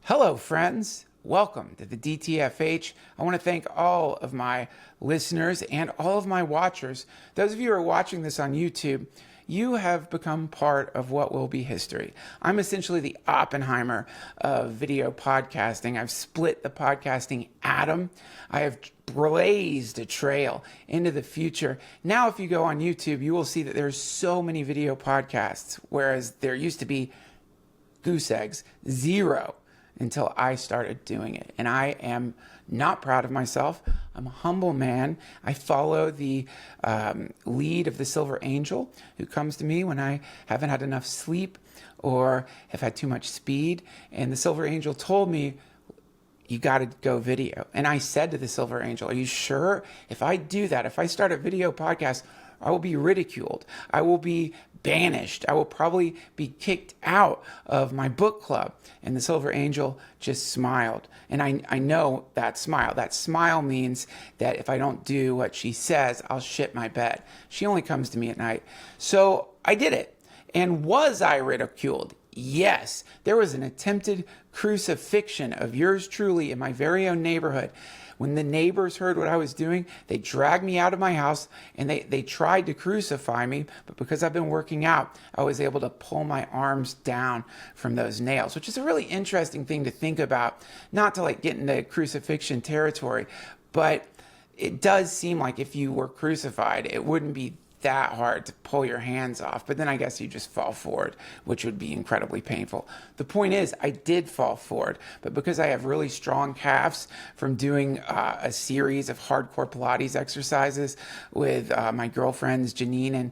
Hello, friends. Welcome to the DTFH. I want to thank all of my listeners and all of my watchers. Those of you who are watching this on YouTube, you have become part of what will be history. I'm essentially the Oppenheimer of video podcasting. I've split the podcasting atom. I have blazed a trail into the future. Now, if you go on YouTube, you will see that there's so many video podcasts, whereas there used to be goose eggs, zero, until I started doing it. And I am not proud of myself. I'm a humble man. I follow the lead of the Silver Angel, who comes to me when I haven't had enough sleep or have had too much speed. And the Silver Angel told me, you got to go video. And I said to the Silver Angel, are you sure? If I do that, if I start a video podcast, I will be ridiculed. I will be banished. I will probably be kicked out of my book club. And the Silver Angel just smiled. And I know that smile. That smile means that if I don't do what she says, I'll shit my bed. She only comes to me at night. So I did it. And was I ridiculed? Yes. There was an attempted crucifixion of yours truly in my very own neighborhood. When the neighbors heard what I was doing, they dragged me out of my house and they tried to crucify me. But because I've been working out, I was able to pull my arms down from those nails, which is a really interesting thing to think about. Not to like get into crucifixion territory, but it does seem like if you were crucified, it wouldn't be that hard to pull your hands off, but then I guess you just fall forward, which would be incredibly painful. The point is, I did fall forward, but because I have really strong calves from doing a series of hardcore Pilates exercises with my girlfriends Janine and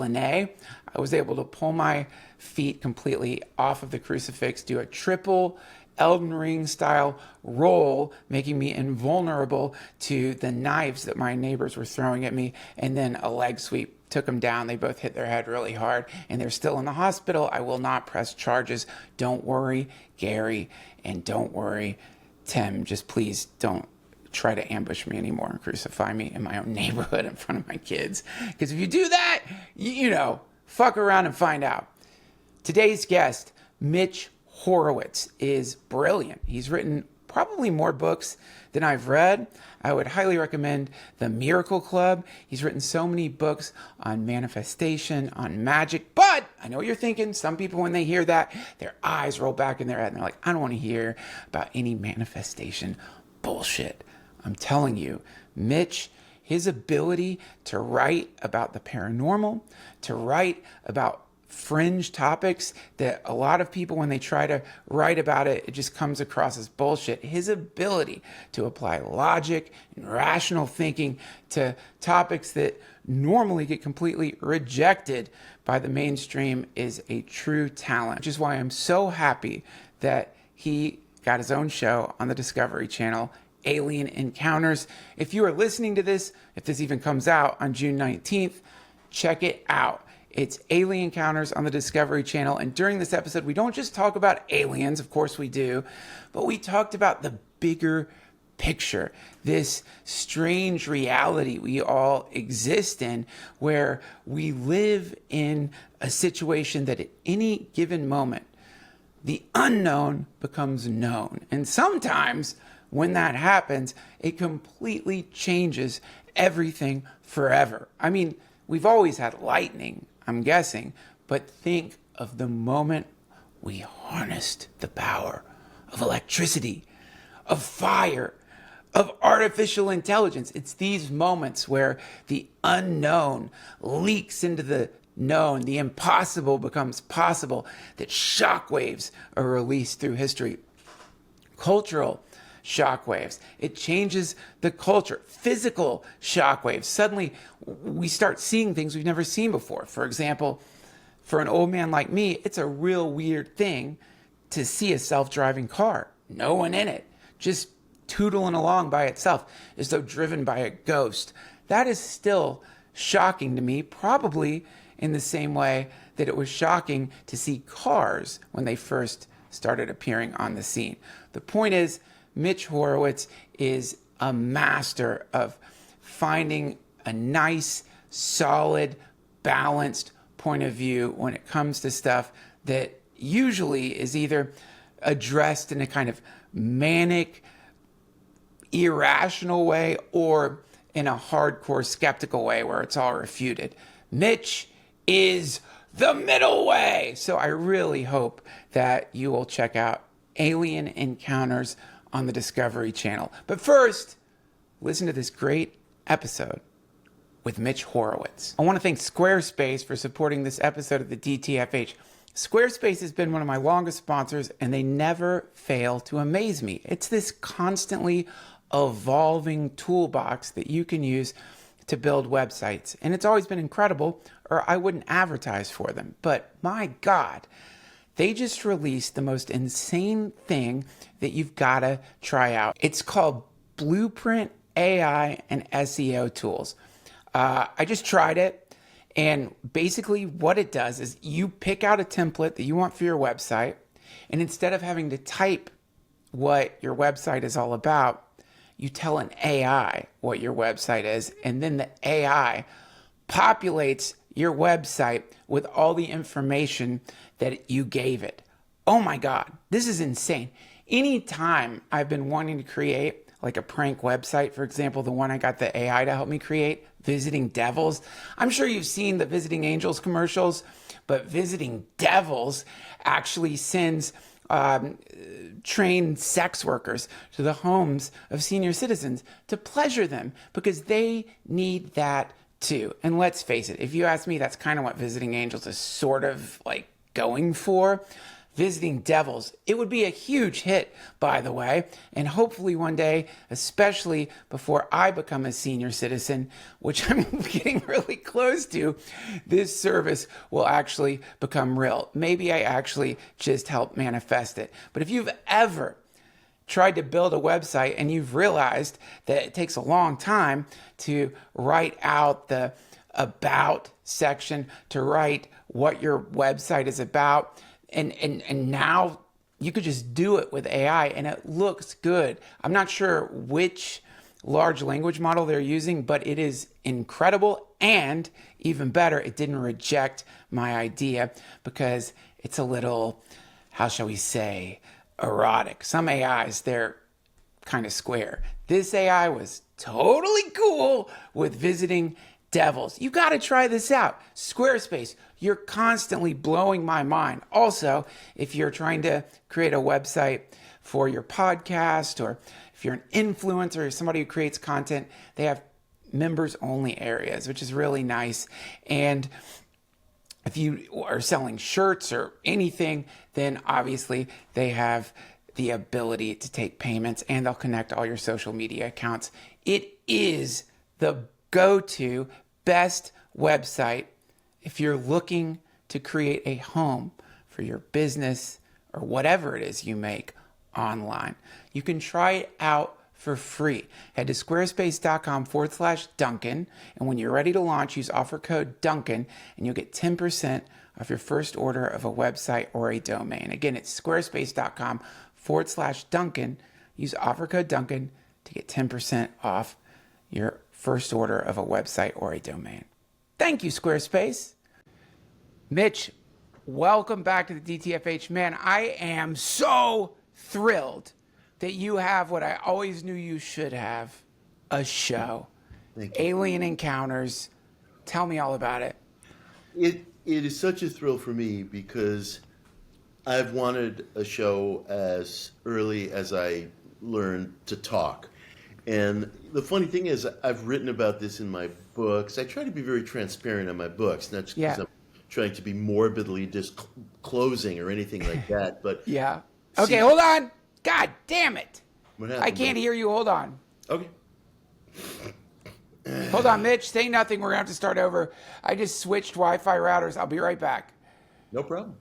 Lene, I was able to pull my feet completely off of the crucifix, do a triple Elden Ring style roll, making me invulnerable to the knives that my neighbors were throwing at me, and then a leg sweep took them down. They both hit their head really hard and they're still in the hospital. I will not press charges. Don't worry, Gary, and don't worry, Tim. Just please don't try to ambush me anymore and crucify me in my own neighborhood in front of my kids, because if you do that, you know, fuck around and find out. Today's guest, Mitch Horowitz, is brilliant. He's written probably more books than I've read. I would highly recommend The Miracle Club. He's written so many books on manifestation, on magic. But I know what you're thinking. Some people, when they hear that, their eyes roll back in their head and they're like, I don't want to hear about any manifestation bullshit. I'm telling you, Mitch, his ability to write about the paranormal, to write about fringe topics that a lot of people, when they try to write about it, it just comes across as bullshit. His ability to apply logic and rational thinking to topics that normally get completely rejected by the mainstream is a true talent, which is why I'm so happy that he got his own show on the Discovery Channel, Alien Encounters. If you are listening to this, if this even comes out on June 19th, check it out. It's Alien Encounters on the Discovery Channel. And during this episode, we don't just talk about aliens, of course we do, but we talked about the bigger picture, this strange reality we all exist in, where we live in a situation that at any given moment, the unknown becomes known. And sometimes when that happens, it completely changes everything forever. I mean, we've always had lightning, I'm guessing, but think of the moment we harnessed the power of electricity, of fire, of artificial intelligence. It's these moments where the unknown leaks into the known, the impossible becomes possible, that shockwaves are released through history. Cultural shockwaves. It changes the culture. Physical shockwaves. Suddenly, we start seeing things we've never seen before. For example, for an old man like me, it's a real weird thing to see a self-driving car. No one in it. Just tootling along by itself as though driven by a ghost. That is still shocking to me, probably in the same way that it was shocking to see cars when they first started appearing on the scene. The point is, Mitch Horowitz is a master of finding a nice, solid, balanced point of view when it comes to stuff that usually is either addressed in a kind of manic, irrational way or in a hardcore skeptical way where it's all refuted. Mitch is the middle way. So I really hope that you will check out Alien Encounters on the Discovery Channel. But first, listen to this great episode with Mitch Horowitz. I want to thank Squarespace for supporting this episode of the DTFH. Squarespace has been one of my longest sponsors, and they never fail to amaze me. It's this constantly evolving toolbox that you can use to build websites. And it's always been incredible, or I wouldn't advertise for them. But my God, they just released the most insane thing that you've got to try out. It's called Blueprint AI and SEO Tools. I just tried it, and basically what it does is you pick out a template that you want for your website, and instead of having to type what your website is all about, you tell an AI what your website is, and then the AI populates your website with all the information that you gave it. Oh my God, this is insane. Anytime I've been wanting to create like a prank website, for example, the one I got the AI to help me create, Visiting Devils. I'm sure you've seen the Visiting Angels commercials, but Visiting Devils actually sends trained sex workers to the homes of senior citizens to pleasure them because they need that too. And let's face it, if you ask me, that's kind of what Visiting Angels is sort of like going for. Visiting Devils, it would be a huge hit, by the way, and hopefully one day, especially before I become a senior citizen, which I'm getting really close to, this service will actually become real. Maybe I actually just help manifest it. But if you've ever tried to build a website and you've realized that it takes a long time to write out the about section, to write what your website is about, and now you could just do it with AI and it looks good. I'm not sure which large language model they're using, but it is incredible, and even better, it didn't reject my idea because it's a little, how shall we say, erotic. Some AIs, they're kind of square. This AI was totally cool with Visiting Devils. You got to try this out. Squarespace, you're constantly blowing my mind. Also, if you're trying to create a website for your podcast, or if you're an influencer or somebody who creates content, they have members only areas, which is really nice. And if you are selling shirts or anything, then obviously they have the ability to take payments, and they'll connect all your social media accounts. It is the go-to best website if you're looking to create a home for your business or whatever it is you make online. You can try it out for free. Head to squarespace.com/Duncan, and when you're ready to launch, use offer code Duncan, and you'll get 10% off your first order of a website or a domain. Again, it's squarespace.com/Duncan. Use offer code Duncan to get 10% off your first order of a website or a domain. Thank you, Squarespace. Mitch, welcome back to the DTFH. Man, I am so thrilled that you have what I always knew you should have, a show. Thank you. Alien Encounters. Tell me all about it. It is such a thrill for me because I've wanted a show as early as I learned to talk. And the funny thing is, I've written about this in my books. I try to be very transparent in my books, not just because I'm trying to be morbidly disclosing or anything like that. But yeah. Okay, hold on. God damn it. What happened, I can't hear you. Hold on. Okay. Hold on, Mitch. Say nothing. We're going to have to start over. I just switched Wi-Fi routers. I'll be right back. No problem.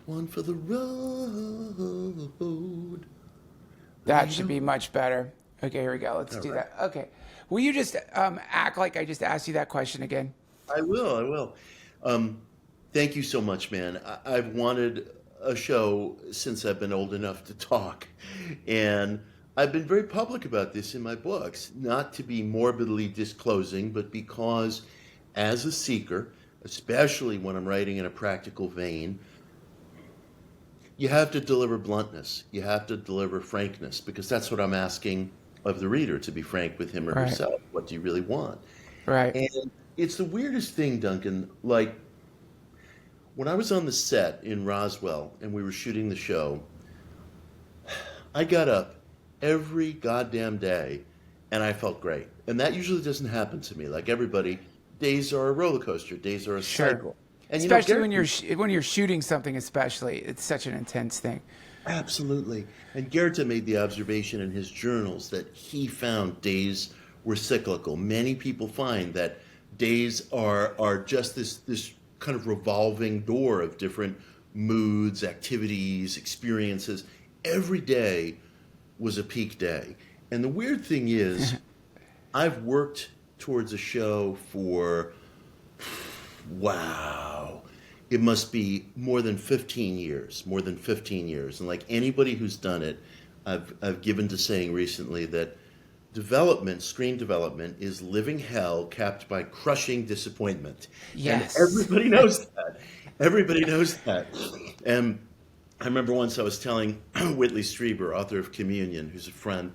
One for the road. That should be much better. Okay, here we go. Let's do that. Okay. Will you just act like I just asked you that question again? I will. Thank you so much, man. I've wanted a show since I've been old enough to talk. And I've been very public about this in my books, not to be morbidly disclosing, but because as a seeker, especially when I'm writing in a practical vein, you have to deliver bluntness. You have to deliver frankness, because that's what I'm asking of the reader, to be frank with him or Right. herself. What do you really want? Right. And it's the weirdest thing, Duncan. Like, when I was on the set in Roswell and we were shooting the show, I got up every goddamn day and I felt great. And that usually doesn't happen to me. Like everybody, days are a roller coaster, days are a Sure. cycle. And Especially Garrett, when you're shooting something, especially, it's such an intense thing. absolutely. And Goethe made the observation in his journals that he found days were cyclical. Many people find that days are just this kind of revolving door of different moods, activities, experiences. Every day was a peak day. And the weird thing is, I've worked towards a show for, wow, it must be more than 15 years, more than 15 years. And like anybody who's done it, I've given to saying recently that development, screen development, is living hell capped by crushing disappointment. Yes. And everybody knows that. Everybody knows that. And I remember once I was telling Whitley Strieber, author of Communion, who's a friend,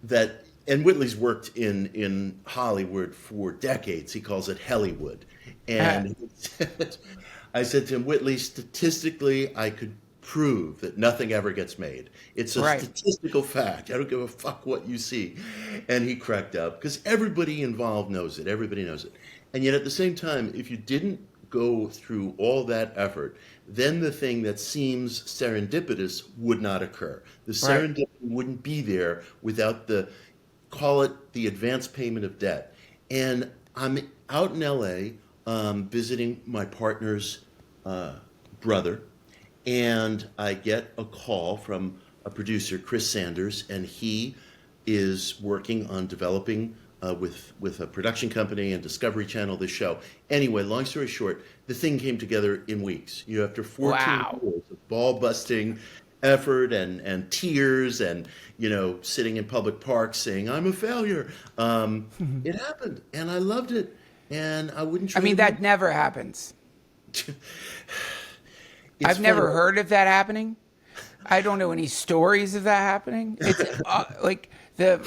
that, and Whitley's worked in Hollywood for decades. He calls it Hellywood. And I said to him, Whitley, statistically, I could prove that nothing ever gets made. It's a Right. statistical fact. I don't give a fuck what you see. And he cracked up, because everybody involved knows it. Everybody knows it. And yet at the same time, if you didn't go through all that effort, then the thing that seems serendipitous would not occur. The Right. serendipity wouldn't be there without call it the advance payment of debt. And I'm out in LA visiting my partner's brother, and I get a call from a producer, Chris Sanders, and he is working on developing with a production company and Discovery Channel this show. Anyway, long story short, the thing came together in weeks. After 14 Wow. years of ball-busting effort and tears and, sitting in public parks saying, I'm a failure, it happened, and I loved it, and I wouldn't I trade mean, it. that never happens. It's I've never funny. heard of that happening. I don't know any stories of that happening. It's like the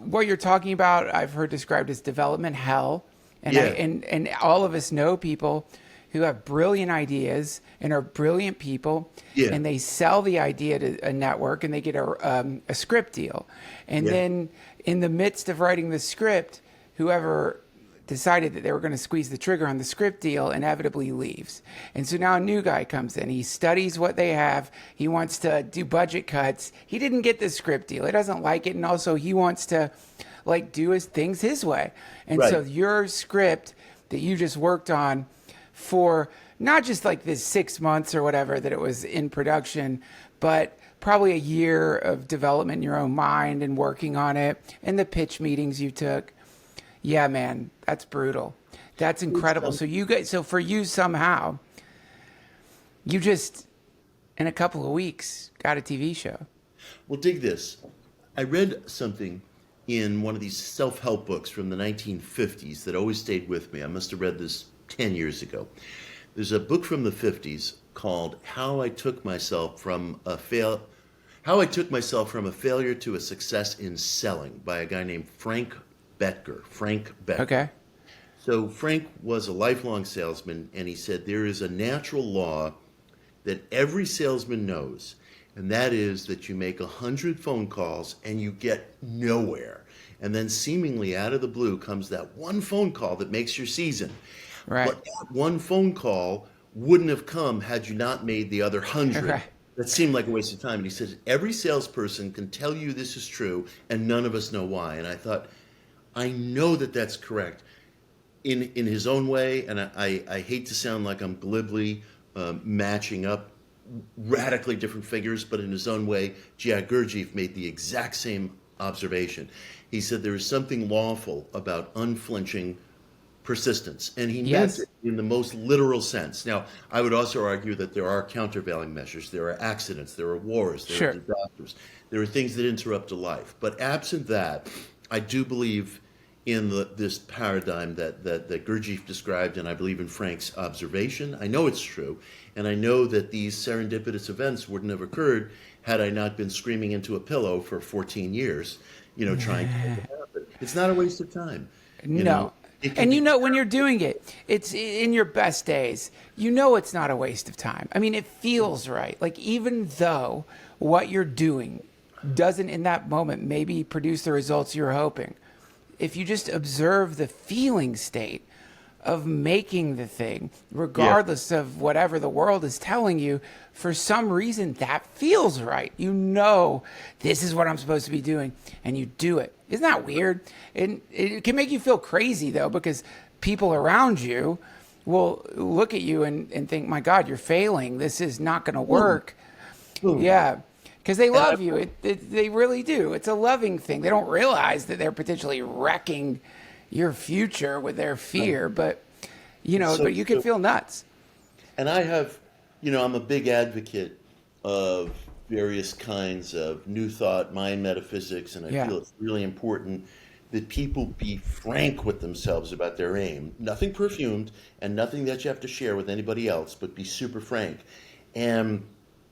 what you're talking about, I've heard described as development hell, and Yeah. and all of us know people who have brilliant ideas and are brilliant people, Yeah. and they sell the idea to a network and they get a script deal, and Yeah. then in the midst of writing the script, whoever decided that they were going to squeeze the trigger on the script deal inevitably leaves. And so now a new guy comes in. He studies what they have. He wants to do budget cuts. He didn't get the script deal. He doesn't like it. And also he wants to do his things his way. And Right. so your script that you just worked on for not just like this 6 months or whatever that it was in production, but probably a year of development in your own mind and working on it, and the pitch meetings you took. Yeah, man, that's brutal. That's incredible. So for you somehow, you just in a couple of weeks got a TV show. Well, dig this. I read something in one of these self-help books from the 1950s that always stayed with me. I must have read this 10 years ago. There's a book from the 50s called How I Took Myself from a Failure to a Success in Selling by a guy named Frank Bettger. Okay. So Frank was a lifelong salesman, and he said there is a natural law that every salesman knows, and that is that you make 100 phone calls and you get nowhere. And then seemingly out of the blue comes that one phone call that makes your season. Right. But that one phone call wouldn't have come had you not made the other 100. Right. That seemed like a waste of time. And he says, every salesperson can tell you this is true, and none of us know why. And I thought, I know that that's correct in his own way, and I hate to sound like I'm glibly matching up radically different figures, but in his own way, Jack Gurdjieff made the exact same observation. He said there is something lawful about unflinching persistence, and he Yes. meant it in the most literal sense. Now, I would also argue that there are countervailing measures. There are accidents, there are wars, there Sure. are disasters, there are things that interrupt a life. But absent that, I do believe in this paradigm that Gurdjieff described, and I believe in Frank's observation. I know it's true, and I know that these serendipitous events wouldn't have occurred had I not been screaming into a pillow for 14 years, trying to make it happen. It's not a waste of time. No. It can And be when you're doing it, it's in your best days, it's not a waste of time. I mean, it feels right. Like, even though what you're doing doesn't in that moment maybe produce the results you're hoping, if you just observe the feeling state of making the thing, regardless of whatever the world is telling you, for some reason that feels right. This is what I'm supposed to be doing, and you do it. Isn't that weird? And it can make you feel crazy, though, because people around you will look at you and think, my God, you're failing. This is not going to work. Ooh. Yeah. Because they love you. They really do. It's a loving thing. They don't realize that they're potentially wrecking your future with their fear, but but you can feel nuts. And I have, I'm a big advocate of various kinds of new thought, mind metaphysics, and I feel it's really important that people be frank with themselves about their aim. Nothing perfumed and nothing that you have to share with anybody else, but be super frank. And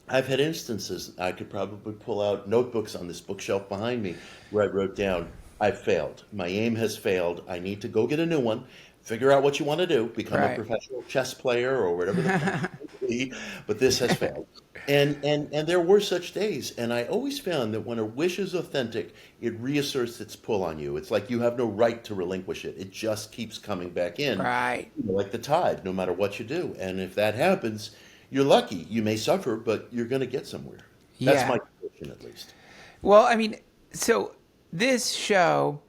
I've had instances, I could probably pull out notebooks on this bookshelf behind me where I wrote down, I've failed. My aim has failed. I need to go get a new one. Figure out what you want to do. Become a professional chess player or whatever the fuck it may be. But this has failed. And there were such days. And I always found that when a wish is authentic, it reasserts its pull on you. It's like you have no right to relinquish it. It just keeps coming back in. Right. Like the tide, no matter what you do. And if that happens, you're lucky. You may suffer, but you're going to get somewhere. That's my position, at least. Well, I mean, so this show,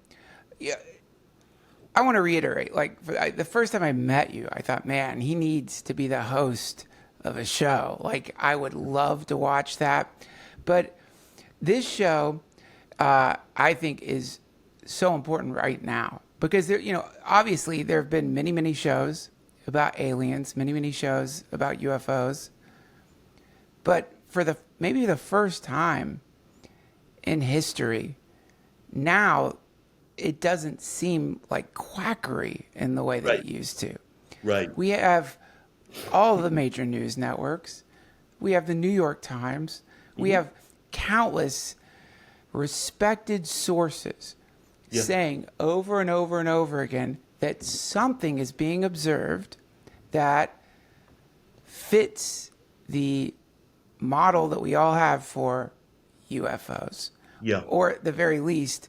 I want to reiterate, the first time I met you, I thought, man, he needs to be the host of a show. Like, I would love to watch that. But this show, I think, is so important right now because obviously there have been many, many shows about aliens, many, many shows about UFOs. But for maybe the first time in history, now it doesn't seem like quackery in the way that it used to. Right. We have all the major news networks. We have the New York Times. We have countless respected sources saying over and over and over again that something is being observed that fits the model that we all have for UFOs. Yeah. Or at the very least,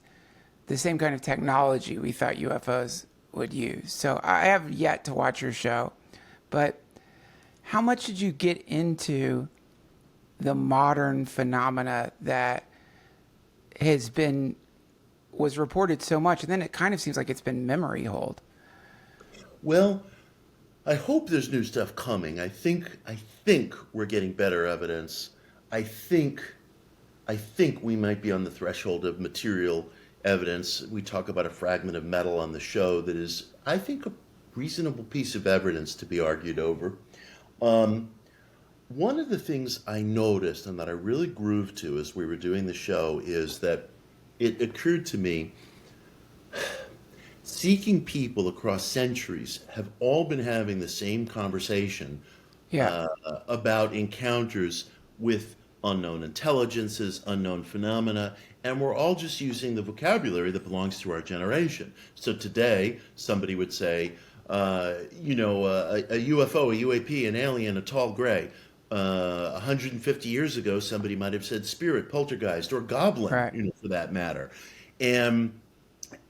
the same kind of technology we thought UFOs would use. So I have yet to watch your show, but how much did you get into the modern phenomena that was reported so much, and then it kind of seems like it's been memory hold? Well, I hope there's new stuff coming. I think we're getting better evidence. I think we might be on the threshold of material evidence. We talk about a fragment of metal on the show that is, I think, a reasonable piece of evidence to be argued over. One of the things I noticed and that I really grooved to as we were doing the show is that it occurred to me, seeking people across centuries have all been having the same conversation about encounters with unknown intelligences, unknown phenomena, and we're all just using the vocabulary that belongs to our generation. So today, somebody would say, a UFO, a UAP, an alien, a tall gray. 150 years ago, somebody might have said spirit, poltergeist, or goblin, for that matter. And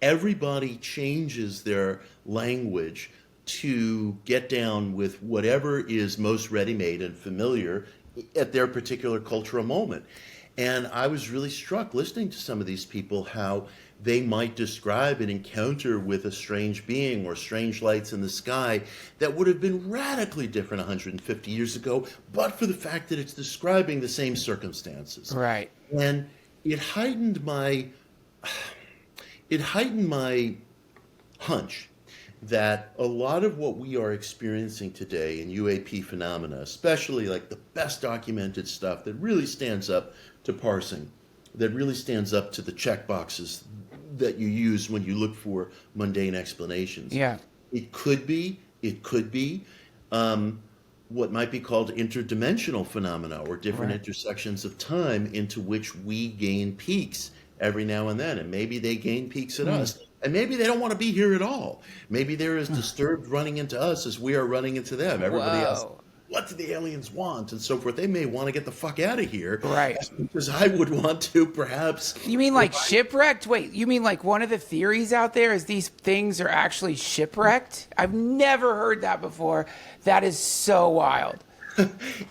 everybody changes their language to get down with whatever is most ready-made and familiar at their particular cultural moment. And I was really struck listening to some of these people, how they might describe an encounter with a strange being or strange lights in the sky that would have been radically different 150 years ago, but for the fact that it's describing the same circumstances. Right. And it heightened my hunch that a lot of what we are experiencing today in UAP phenomena, especially like the best documented stuff that really stands up to parsing, that really stands up to the check boxes that you use when you look for mundane explanations. Yeah. It could be what might be called interdimensional phenomena, or different intersections of time into which we gain peaks every now and then. And maybe they gain peaks at us. And maybe they don't want to be here at all. Maybe they're as disturbed running into us as we are running into them. Everybody else, what do the aliens want, and so forth. They may want to get the fuck out of here. Right. Because I would want to, perhaps. You mean like shipwrecked? Wait, you mean like one of the theories out there is these things are actually shipwrecked? I've never heard that before. That is so wild.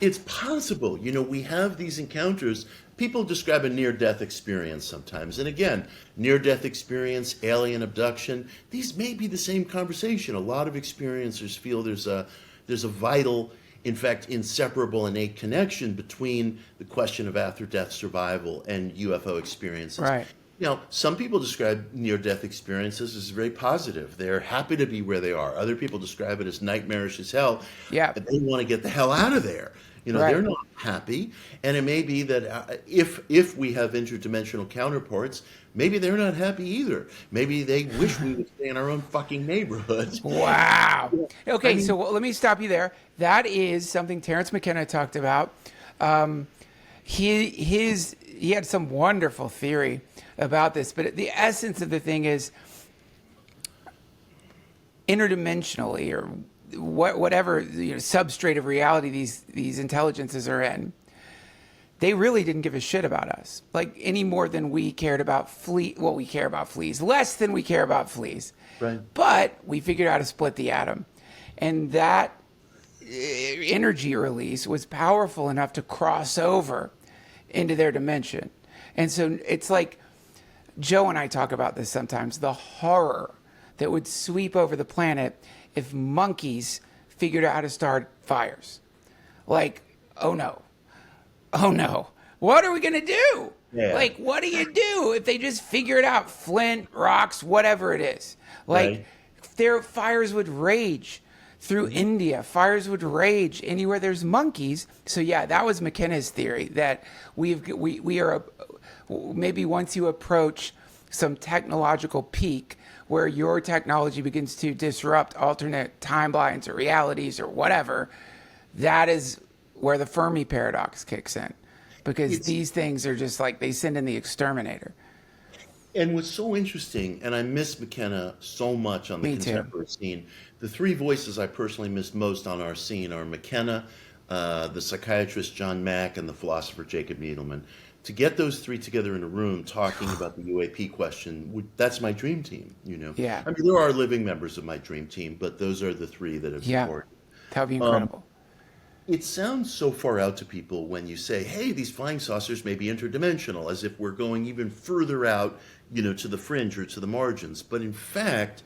It's possible. You know, we have these encounters. People describe a near-death experience sometimes. And again, near-death experience, alien abduction, these may be the same conversation. A lot of experiencers feel there's a vital, in fact, inseparable innate connection between the question of after-death survival and UFO experiences. Right. Now, some people describe near-death experiences as very positive. They're happy to be where they are. Other people describe it as nightmarish as hell. Yeah. But they want to get the hell out of there. You know, they're not happy. And it may be that if we have interdimensional counterparts, maybe they're not happy either. Maybe they wish we would stay in our own fucking neighborhoods. Wow. Okay, so let me stop you there. That is something Terence McKenna talked about. He had some wonderful theory about this, but the essence of the thing is interdimensionally, or whatever substrate of reality these intelligences are in, they really didn't give a shit about us, like any more than we cared about fleas. Well, we care about fleas less than we care about fleas. Right. But we figured out how to split the atom, and that energy release was powerful enough to cross over into their dimension. And so it's like Joe and I talk about this sometimes, the horror that would sweep over the planet if monkeys figured out how to start fires. Like, oh no, what are we going to do? Yeah. Like, what do you do if they just figure it out? Flint, rocks, whatever it is. Like, their fires would rage through India. Fires would rage anywhere there's monkeys. So yeah, that was McKenna's theory, that we are maybe once you approach some technological peak where your technology begins to disrupt alternate timelines or realities or whatever, that is where the Fermi paradox kicks in. Because these things are just like, they send in the exterminator. And what's so interesting, and I miss McKenna so much on the contemporary scene, the three voices I personally miss most on our scene are McKenna, the psychiatrist John Mack, and the philosopher Jacob Needleman. To get those three together in a room talking about the UAP question, that's my dream team, you know? Yeah. I mean, there are living members of my dream team, but those are the three that have supported. That would be incredible. It sounds so far out to people when you say, hey, these flying saucers may be interdimensional, as if we're going even further out, you know, to the fringe or to the margins. But in fact,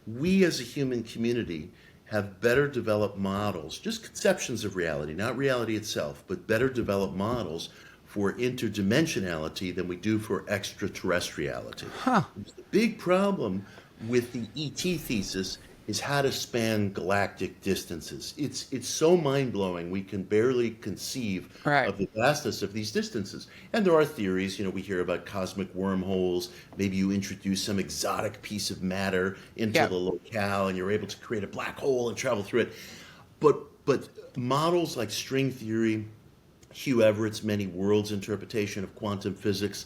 we as a human community have better developed models, just conceptions of reality, not reality itself, but better developed models for interdimensionality than we do for extraterrestriality. The big problem with the ET thesis is how to span galactic distances. It's so mind-blowing, we can barely conceive of the vastness of these distances. And there are theories, you know, we hear about cosmic wormholes. Maybe you introduce some exotic piece of matter into the locale and you're able to create a black hole and travel through it. But models like string theory, Hugh Everett's many worlds interpretation of quantum physics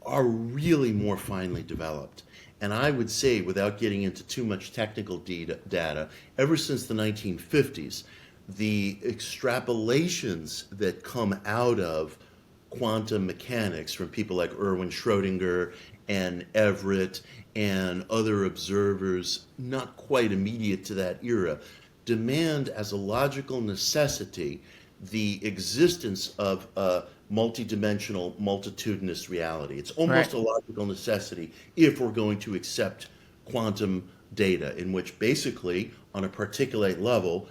are really more finely developed. And I would say, without getting into too much technical data, ever since the 1950s, the extrapolations that come out of quantum mechanics from people like Erwin Schrödinger and Everett and other observers, not quite immediate to that era, demand as a logical necessity the existence of a multidimensional, multitudinous reality. It's almost a logical necessity if we're going to accept quantum data, in which basically, on a particulate level,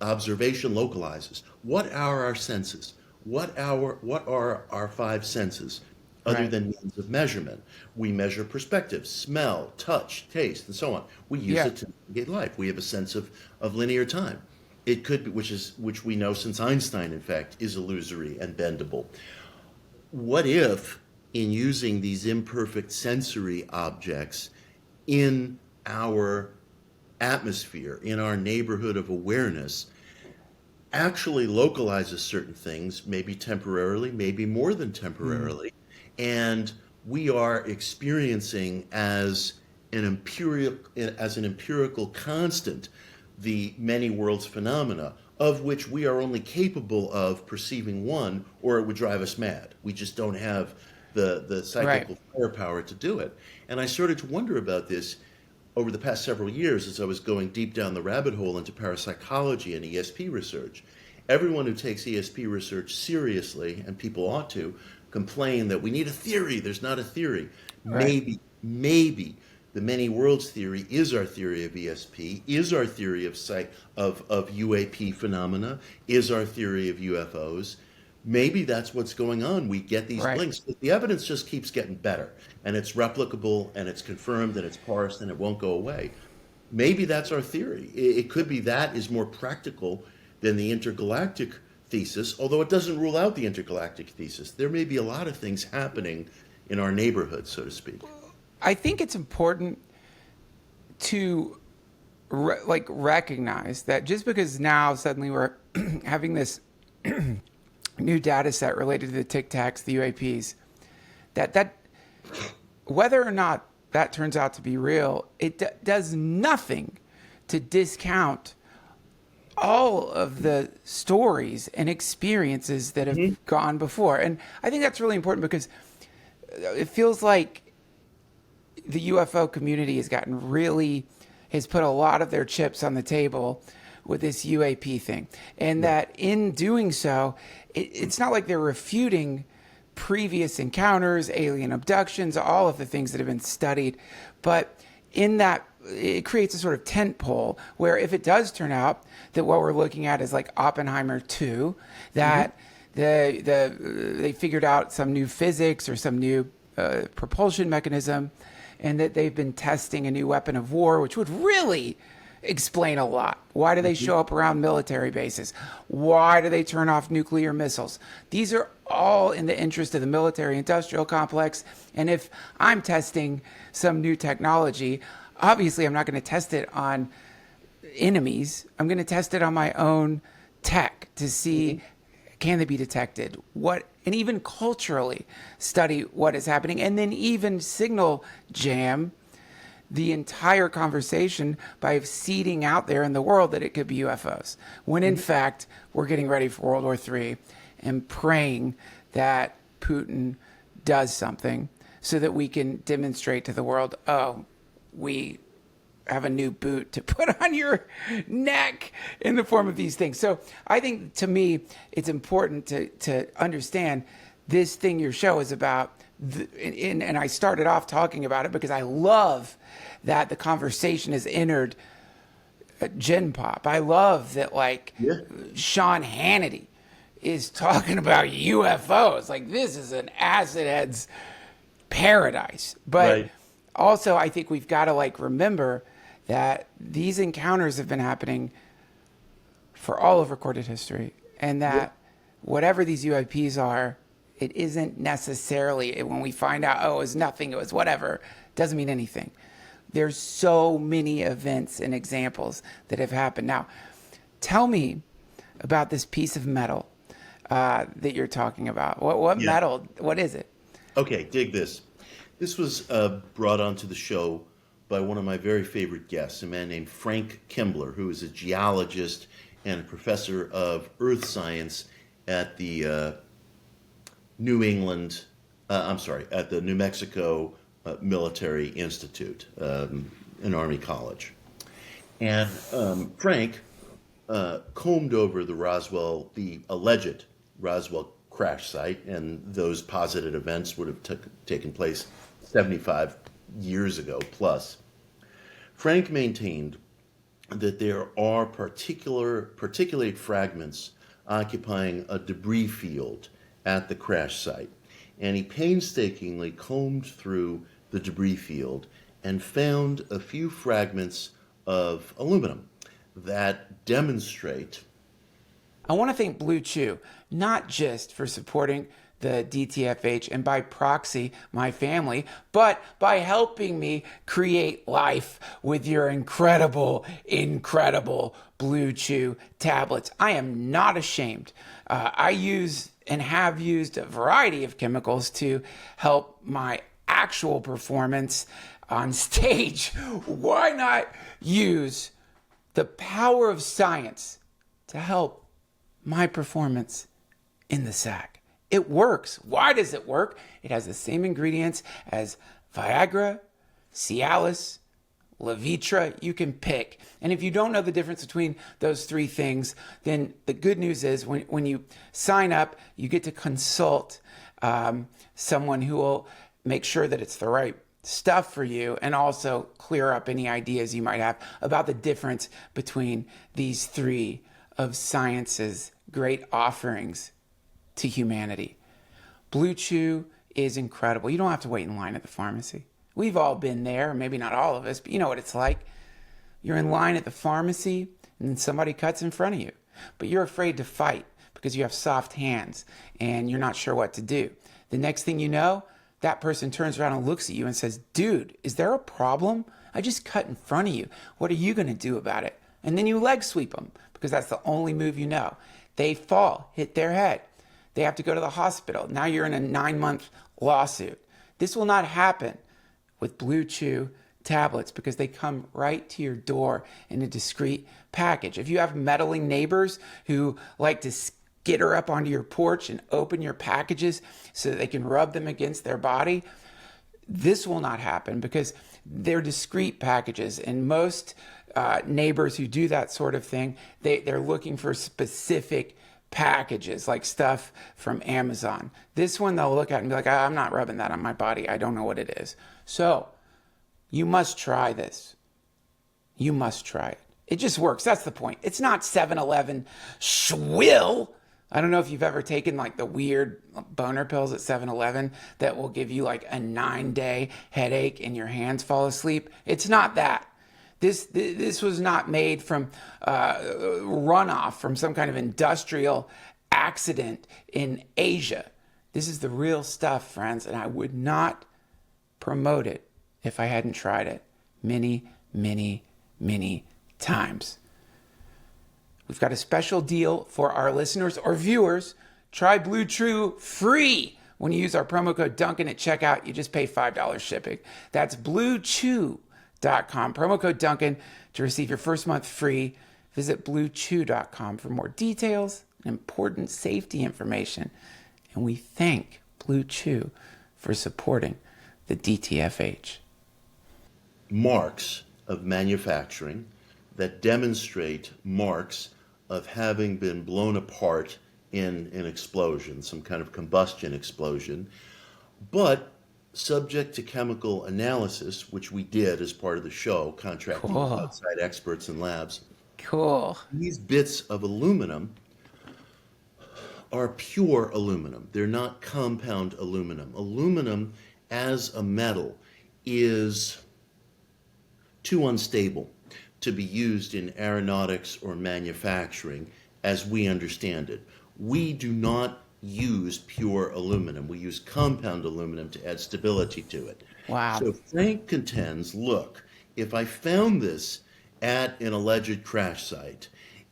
observation localizes. What are our senses? What are our five senses other than means of measurement? We measure perspective, smell, touch, taste, and so on. We use it to navigate life. We have a sense of linear time. It could be, which we know since Einstein, in fact, is illusory and bendable. What if in using these imperfect sensory objects in our atmosphere, in our neighborhood of awareness, actually localizes certain things, maybe temporarily, maybe more than temporarily, and we are experiencing as an empirical constant the many worlds phenomena, of which we are only capable of perceiving one, or it would drive us mad. We just don't have the psychical firepower to do it. And I started to wonder about this over the past several years as I was going deep down the rabbit hole into parapsychology and ESP research. Everyone who takes ESP research seriously, and people ought to, complain that we need a theory. There's not a theory. Maybe the many worlds theory is our theory of ESP, is our theory of UAP phenomena, is our theory of UFOs. Maybe that's what's going on. We get these links, but the evidence just keeps getting better, and it's replicable, and it's confirmed, and it's parsed, and it won't go away. Maybe that's our theory. It could be that is more practical than the intergalactic thesis, although it doesn't rule out the intergalactic thesis. There may be a lot of things happening in our neighborhood, so to speak. I think it's important to recognize that just because now suddenly we're having this new data set related to the Tic Tacs, the UAPs, that whether or not that turns out to be real, it does nothing to discount all of the stories and experiences that have gone before. And I think that's really important because it feels like the UFO community has put a lot of their chips on the table with this UAP thing. And that in doing so, it's not like they're refuting previous encounters, alien abductions, all of the things that have been studied. But in that, it creates a sort of tent pole where if it does turn out that what we're looking at is like Oppenheimer 2, that they figured out some new physics or some new propulsion mechanism, and that they've been testing a new weapon of war, which would really explain a lot. Why do they show up around military bases? Why do they turn off nuclear missiles? These are all in the interest of the military-industrial complex. And if I'm testing some new technology, obviously I'm not going to test it on enemies. I'm going to test it on my own tech to see, can they be detected? And even culturally study what is happening, and then even signal jam the entire conversation by seeding out there in the world that it could be UFOs, when in fact we're getting ready for World War III and praying that Putin does something so that we can demonstrate to the world, oh, we have a new boot to put on your neck in the form of these things. So I think, to me, it's important to understand this thing your show is about. And I started off talking about it because I love that the conversation has entered Gen Pop. I love that, Sean Hannity is talking about UFOs. Like, this is an acid head's paradise. But also, I think we've got to remember that these encounters have been happening for all of recorded history, and that whatever these UAPs are, it isn't necessarily, when we find out, oh, it was nothing, it was whatever, doesn't mean anything. There's so many events and examples that have happened. Now, tell me about this piece of metal that you're talking about. What metal? What is it? Okay, dig this. This was brought onto the show by one of my very favorite guests, a man named Frank Kimbler, who is a geologist and a professor of earth science at the at the New Mexico Military Institute, an Army college. And Frank combed over the alleged Roswell crash site, and those posited events would have taken place 75 years ago plus. Frank maintained that there are particulate fragments occupying a debris field at the crash site, and he painstakingly combed through the debris field and found a few fragments of aluminum that demonstrate. I want to thank Bluechew, not just for supporting the DTFH and by proxy, my family, but by helping me create life with your incredible, incredible Bluechew tablets. I am not ashamed. I use and have used a variety of chemicals to help my actual performance on stage. Why not use the power of science to help my performance in the sack? It works. Why does it work? It has the same ingredients as Viagra, Cialis, Levitra. You can pick. And if you don't know the difference between those three things, then the good news is when you sign up, you get to consult someone who will make sure that it's the right stuff for you and also clear up any ideas you might have about the difference between these three of science's great offerings to humanity. Bluechew is incredible. You don't have to wait in line at the pharmacy. We've all been there, maybe not all of us, but you know what it's like. You're in line at the pharmacy and then somebody cuts in front of you, but you're afraid to fight because you have soft hands and you're not sure what to do. The next thing you know, that person turns around and looks at you and says, dude, is there a problem? I just cut in front of you. What are you going to do about it? And then you leg sweep them because that's the only move you know. They fall, hit their head. They have to go to the hospital. Now you're in a 9-month lawsuit. This will not happen with Bluechew tablets because they come right to your door in a discreet package. If you have meddling neighbors who like to skitter up onto your porch and open your packages so that they can rub them against their body, this will not happen because they're discreet packages. And most neighbors who do that sort of thing, they're looking for specific packages like stuff from Amazon. This one they'll look at and be like, I'm not rubbing that on my body. I don't know what it is. So you must try this. You must try it. It just works. That's the point. It's not 7-Eleven swill. I don't know if you've ever taken like the weird boner pills at 7-Eleven that will give you like a 9-day headache and your hands fall asleep. It's not that. This was not made from runoff from some kind of industrial accident in Asia. This is the real stuff, friends, and I would not promote it if I hadn't tried it many, many, many times. We've got a special deal for our listeners or viewers. Try Bluechew free. When you use our promo code Duncan at checkout, you just pay $5 shipping. That's bluechew.com. Promo code Duncan to receive your first month free. Visit bluechew.com for more details and important safety information. And we thank Bluechew for supporting the DTFH. Marks of manufacturing that demonstrate marks of having been blown apart in an explosion, some kind of combustion explosion, but subject to chemical analysis, which we did as part of the show, contracting with outside experts and labs. Cool. These bits of aluminum are pure aluminum. They're not compound aluminum. Aluminum as a metal is too unstable to be used in aeronautics or manufacturing as we understand it. We do not use pure aluminum. We use compound aluminum to add stability to it. Wow. So Frank contends, look, if I found this at an alleged crash site,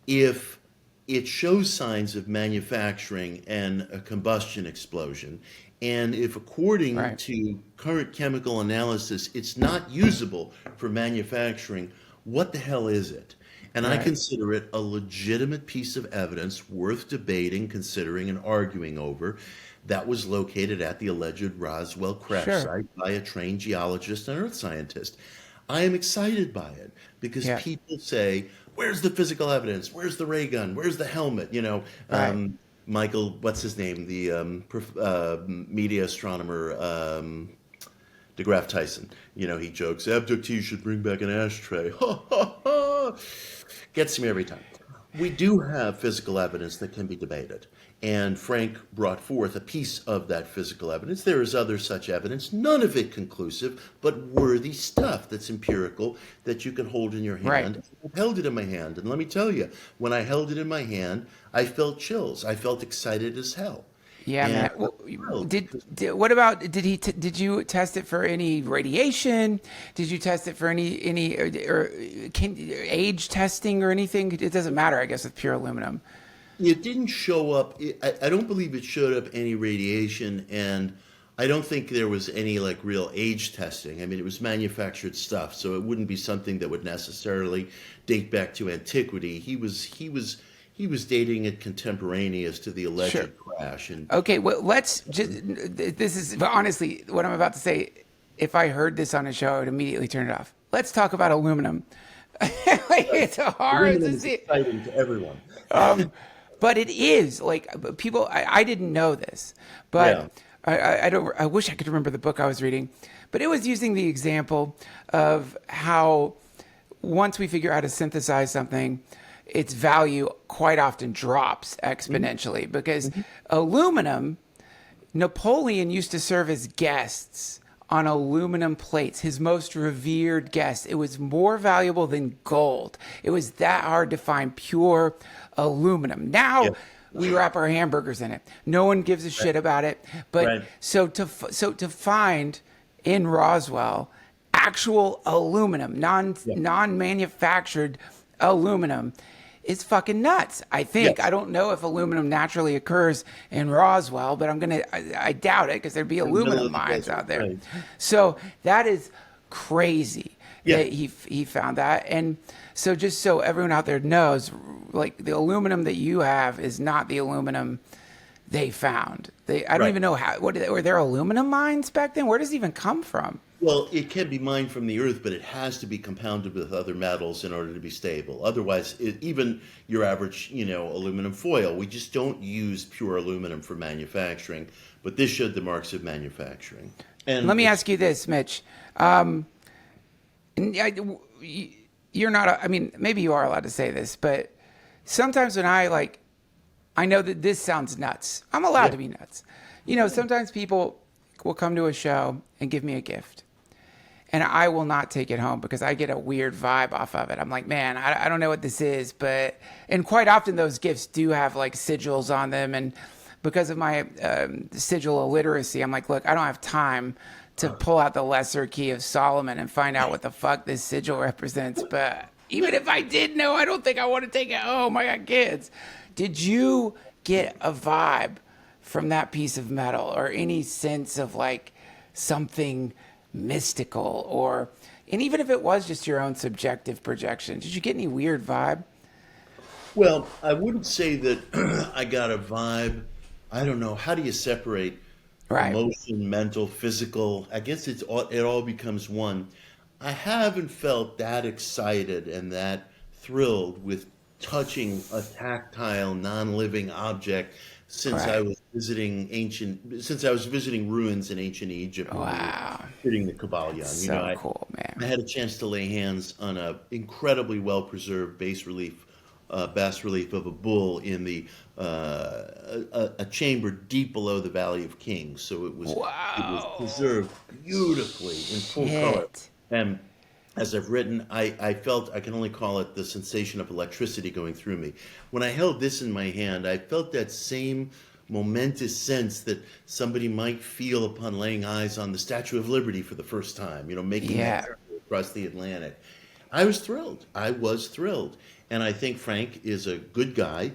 if it shows signs of manufacturing and a combustion explosion, and if according to current chemical analysis, it's not usable for manufacturing, what the hell is it? And I consider it a legitimate piece of evidence worth debating, considering, and arguing over. That was located at the alleged Roswell crash site by a trained geologist and earth scientist. I am excited by it because people say, where's the physical evidence? Where's the ray gun? Where's the helmet? You know, Michael, what's his name? The media astronomer, DeGraff Tyson. You know, he jokes, abductees should bring back an ashtray. Ha, ha, ha. Gets me every time. We do have physical evidence that can be debated. And Frank brought forth a piece of that physical evidence. There is other such evidence, none of it conclusive, but worthy stuff that's empirical that you can hold in your hand. I held it in my hand. And let me tell you, when I held it in my hand, I felt chills. I felt excited as hell. Yeah, And man. What about did you test it for any radiation? Did you test it for any or age testing or anything? It doesn't matter, I guess, with pure aluminum. it didn't show up. I don't believe it showed up any radiation, and I don't think there was any like real age testing. I mean, it was manufactured stuff, so it wouldn't be something that would necessarily date back to antiquity. He was dating it contemporaneous to the alleged Sure. crash, and Okay, well, let's just. This is honestly what I'm about to say. If I heard this on a show, I would immediately turn it off. Let's talk about aluminum. Like, it's a horror aluminum to is see. exciting to everyone. But it is like people. I didn't know this, but I don't. I wish I could remember the book I was reading, but it was using the example of how once we figure out how to synthesize something, its value quite often drops exponentially because aluminum. Napoleon used to serve as guests on aluminum plates, his most revered guests. It was more valuable than gold. It was that hard to find pure aluminum. Now we wrap our hamburgers in it. No one gives a shit about it. But so to find in Roswell actual aluminum, non-manufactured aluminum, is fucking nuts. I think. I don't know if aluminum naturally occurs in Roswell, but I doubt it because there'd be aluminum mines out there. Right. So that is crazy that he found that. And so just so everyone out there knows, like the aluminum that you have is not the aluminum they found. I don't even know were there aluminum mines back then? Where does it even come from? Well, it can be mined from the earth, but it has to be compounded with other metals in order to be stable. Otherwise, even your average, aluminum foil, we just don't use pure aluminum for manufacturing. But this showed the marks of manufacturing. And let me ask you this, Mitch. You're not. I mean, maybe you are allowed to say this, but sometimes when I know that this sounds nuts. I'm allowed to be nuts. Sometimes people will come to a show and give me a gift. And I will not take it home because I get a weird vibe off of it. I'm like, man, I don't know what this is. And quite often those gifts do have like sigils on them. And because of my sigil illiteracy, I'm like, look, I don't have time to pull out the lesser key of Solomon and find out what the fuck this sigil represents. But even if I did know, I don't think I want to take it home. I got kids. Did you get a vibe from that piece of metal or any sense of like something mystical and even if it was just your own subjective projection, did you get any weird vibe? Well, I wouldn't say that I got a vibe. I don't know. How do you separate emotion, mental, physical? I guess it all becomes one. I haven't felt that excited and that thrilled with touching a tactile, non-living object since I was visiting ruins in ancient Egypt. Wow. Sitting the Kabbalah. So cool, man. I had a chance to lay hands on a incredibly well-preserved bas relief of a bull in the a chamber deep below the Valley of Kings. So it was preserved beautifully in full color. And as I've written, I felt, I can only call it the sensation of electricity going through me. When I held this in my hand, I felt that same momentous sense that somebody might feel upon laying eyes on the Statue of Liberty for the first time, making that journey across the Atlantic. I was thrilled. And I think Frank is a good guy.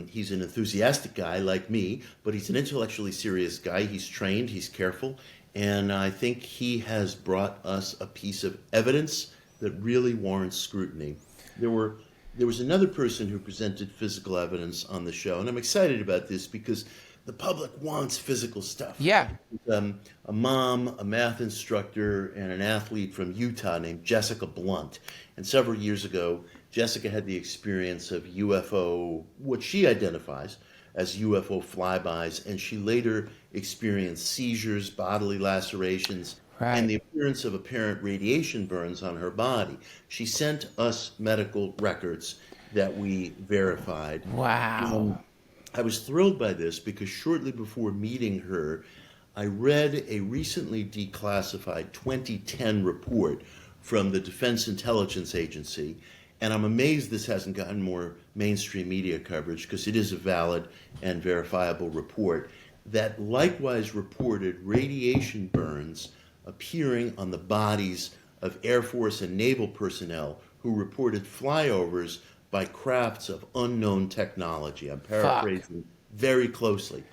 He's an enthusiastic guy like me, but he's an intellectually serious guy. He's trained, he's careful. And I think he has brought us a piece of evidence that really warrants scrutiny. There was another person who presented physical evidence on the show, and I'm excited about this because the public wants physical stuff. Yeah. A mom, a math instructor, and an athlete from Utah named Jessica Blunt. And several years ago, Jessica had the experience of UFO, what she identifies as UFO flybys, and she later experienced seizures, bodily lacerations, and the appearance of apparent radiation burns on her body. She sent us medical records that we verified. Wow. I was thrilled by this because shortly before meeting her, I read a recently declassified 2010 report from the Defense Intelligence Agency, and I'm amazed this hasn't gotten more mainstream media coverage because it is a valid and verifiable report, that likewise reported radiation burns appearing on the bodies of Air Force and naval personnel who reported flyovers by crafts of unknown technology. I'm paraphrasing very closely.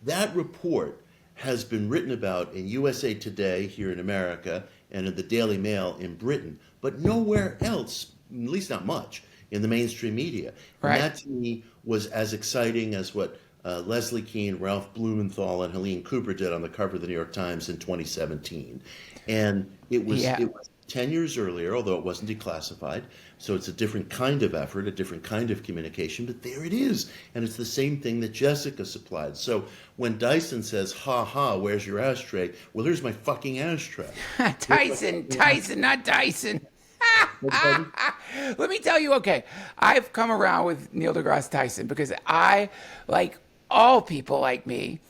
That report has been written about in USA Today here in America and in the Daily Mail in Britain, but nowhere else, at least not much, in the mainstream media. Right. And that to me was as exciting as what Leslie Kean, Ralph Blumenthal, and Helene Cooper did on the cover of the New York Times in 2017. And it was 10 years earlier, although it wasn't declassified. So it's a different kind of effort, a different kind of communication, but there it is. And it's the same thing that Jessica supplied. So when Dyson says, ha ha, where's your ashtray? Well, here's my fucking ashtray. Tyson, not Dyson. Let me tell you, okay, I've come around with Neil deGrasse Tyson because I, like all people like me,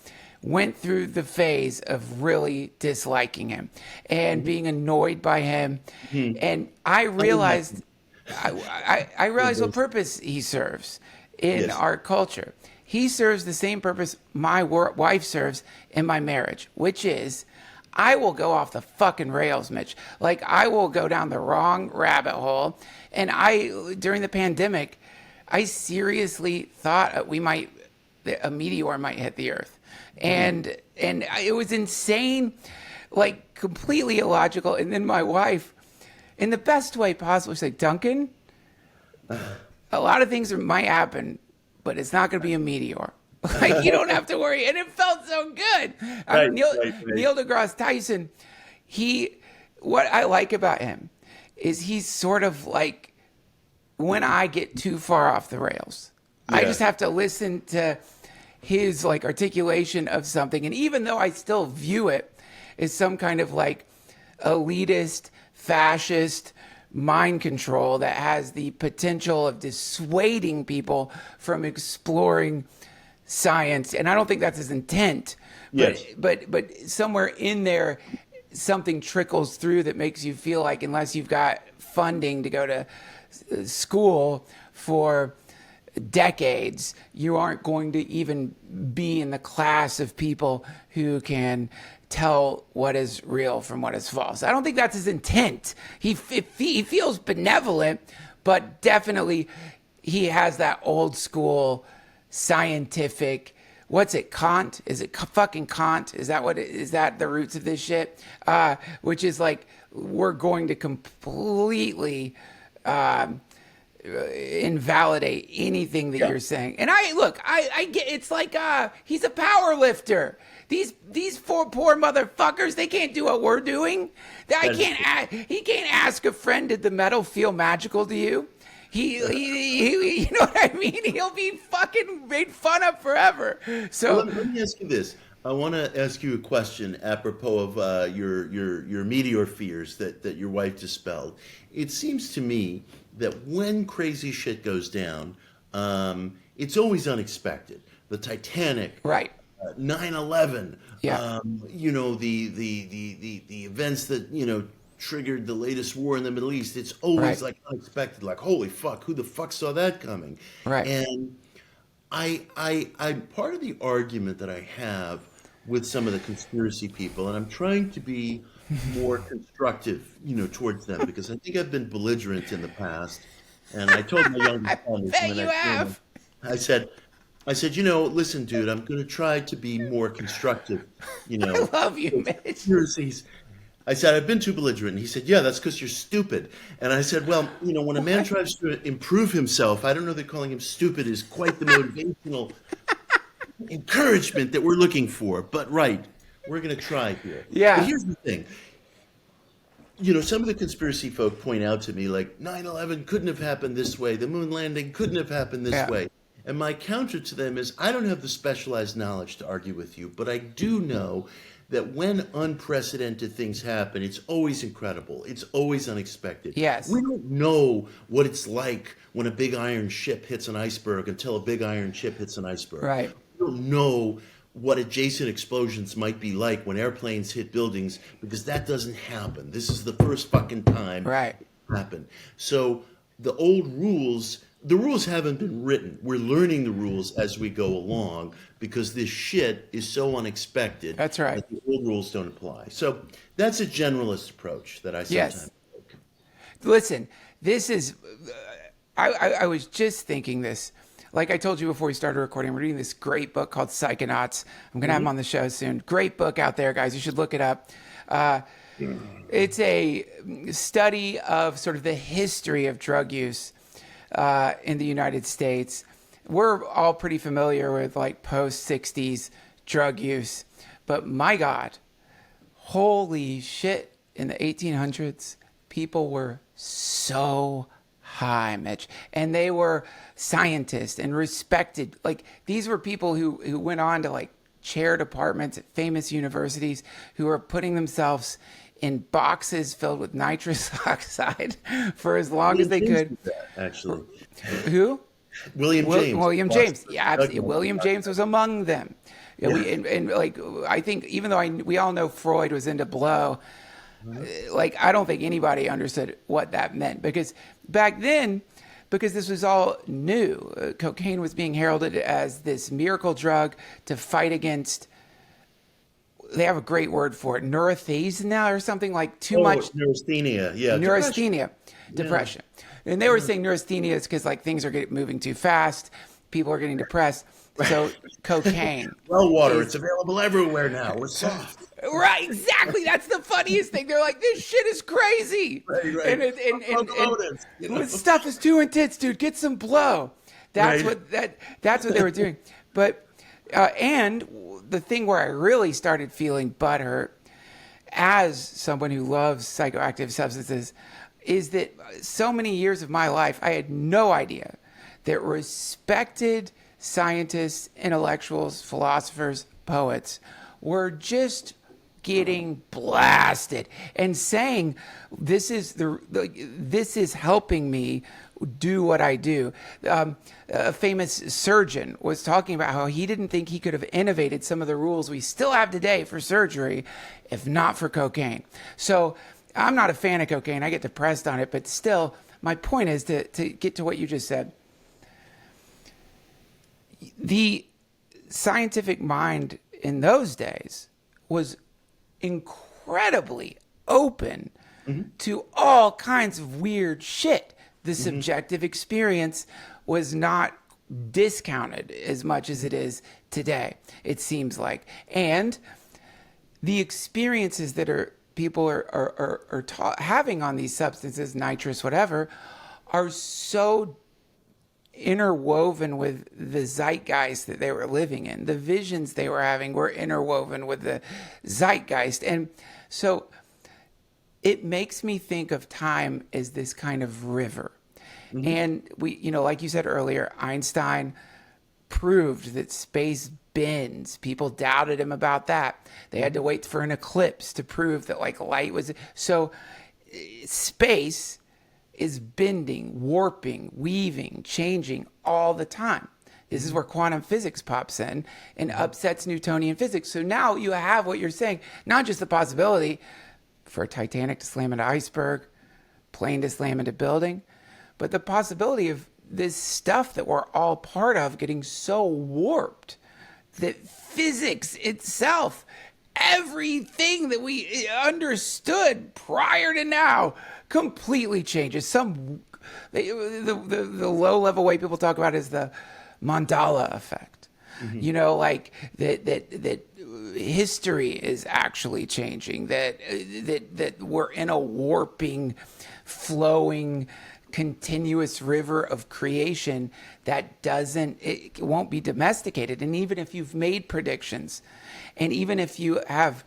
went through the phase of really disliking him and being annoyed by him. And I realized, I realized what purpose he serves in our culture. He serves the same purpose my wife serves in my marriage, which is I will go off the fucking rails, Mitch. Like, I will go down the wrong rabbit hole. And during the pandemic, I seriously thought a meteor might hit the earth. And it was insane, like completely illogical. And then my wife, in the best way possible, she's like, Duncan, a lot of things might happen, but it's not going to be a meteor. Like, you don't have to worry. And it felt so good. Neil deGrasse Tyson, what I like about him is he's sort of like when I get too far off the rails. I just have to listen to his like articulation of something. And even though I still view it as some kind of like elitist, fascist mind control that has the potential of dissuading people from exploring science, and I don't think that's his intent, but somewhere in there, something trickles through that makes you feel like unless you've got funding to go to school for decades, you aren't going to even be in the class of people who can tell what is real from what is false. I don't think that's his intent. He feels benevolent, but definitely he has that old school scientific, what's it, Kant? Is it fucking Kant? Is that the roots of this shit? Which is like, we're going to completely invalidate anything that you're saying. And I get, it's like, he's a power lifter. These four poor motherfuckers, they can't do what we're doing. He can't ask a friend, did the metal feel magical to you? He you know what I mean? He'll be fucking made fun of forever. So let me ask you this. I want to ask you a question apropos of your meteor fears that your wife dispelled. It seems to me that when crazy shit goes down, it's always unexpected. The Titanic, right? 9/11, yeah. The events that triggered the latest war in the Middle East. It's always like unexpected, like holy fuck, who the fuck saw that coming? Right. And I part of the argument that I have with some of the conspiracy people, and I'm trying to be more constructive, towards them, because I think I've been belligerent in the past. And I told my youngest son, I said, listen, dude, I'm going to try to be more constructive. I love you, Mitch. I said, I've been too belligerent. And he said, yeah, that's because you're stupid. And I said, well, when a man tries to improve himself, I don't know that calling him stupid is quite the motivational encouragement that we're looking for. But we're going to try here. Yeah. But here's the thing. Some of the conspiracy folk point out to me, like, 9/11 couldn't have happened this way. The moon landing couldn't have happened this way. And my counter to them is, I don't have the specialized knowledge to argue with you, but I do know that when unprecedented things happen, it's always incredible. It's always unexpected. Yes. We don't know what it's like when a big iron ship hits an iceberg until a big iron ship hits an iceberg. Right. We don't know what adjacent explosions might be like when airplanes hit buildings, because that doesn't happen. This is the first fucking time it happened. So the old rules, the rules haven't been written. We're learning the rules as we go along because this shit is so unexpected. That's right. That the old rules don't apply. So that's a generalist approach that I sometimes take. Listen, this is, I was just thinking this. Like I told you before we started recording, I'm reading this great book called Psychonauts. I'm going to have him on the show soon. Great book out there, guys. You should look it up. It's a study of sort of the history of drug use in the United States. We're all pretty familiar with like post-60s drug use. But my God, holy shit, in the 1800s, people were so high, Mitch. And they were scientists and respected. Like, these were people who went on to like chair departments at famous universities, who were putting themselves in boxes filled with nitrous oxide for as long as they could. Actually, who? William James. William James. Yeah, absolutely. William James was among them. Yeah. And like, I think even though we all know Freud was into blow, like, I don't think anybody understood what that meant, because back then, because this was all new, cocaine was being heralded as this miracle drug to fight against, they have a great word for it, neurothasenia or something, like too much. Neurasthenia, yeah. Neurasthenia, depression. Yeah. And they were saying neurasthenia is because like things are moving too fast, people are getting depressed. So cocaine. Well, water, it's available everywhere now. We're soft. Right, exactly. That's the funniest thing. They're like, this shit is crazy. Right. And this stuff is too intense, dude. Get some blow. That's what they were doing. But and the thing where I really started feeling butthurt as someone who loves psychoactive substances is that so many years of my life, I had no idea that respected scientists, intellectuals, philosophers, poets were just getting blasted and saying, this is helping me do what I do. A famous surgeon was talking about how he didn't think he could have innovated some of the rules we still have today for surgery if not for cocaine. So I'm not a fan of cocaine. I get depressed on it, but still, my point is to get to what you just said. The scientific mind in those days was incredibly open to all kinds of weird shit. The subjective experience was not discounted as much as it is today, it seems like. And the experiences that people are having on these substances, nitrous, whatever, are so interwoven with the zeitgeist that they were living in. The visions they were having were interwoven with the zeitgeist. And so it makes me think of time as this kind of river. And we, like you said earlier, Einstein proved that space bends. People doubted him about that. They had to wait for an eclipse to prove that like light was. So space is bending, warping, weaving, changing all the time. This is where quantum physics pops in and upsets Newtonian physics. So now you have what you're saying, not just the possibility for a Titanic to slam into iceberg, plane to slam into building, but the possibility of this stuff that we're all part of getting so warped that physics itself, everything that we understood prior to now, completely changes. The low level way people talk about it is the mandala effect. Like that history is actually changing, that we're in a warping, flowing, continuous river of creation that it won't be domesticated. And even if you've made predictions, and even if you have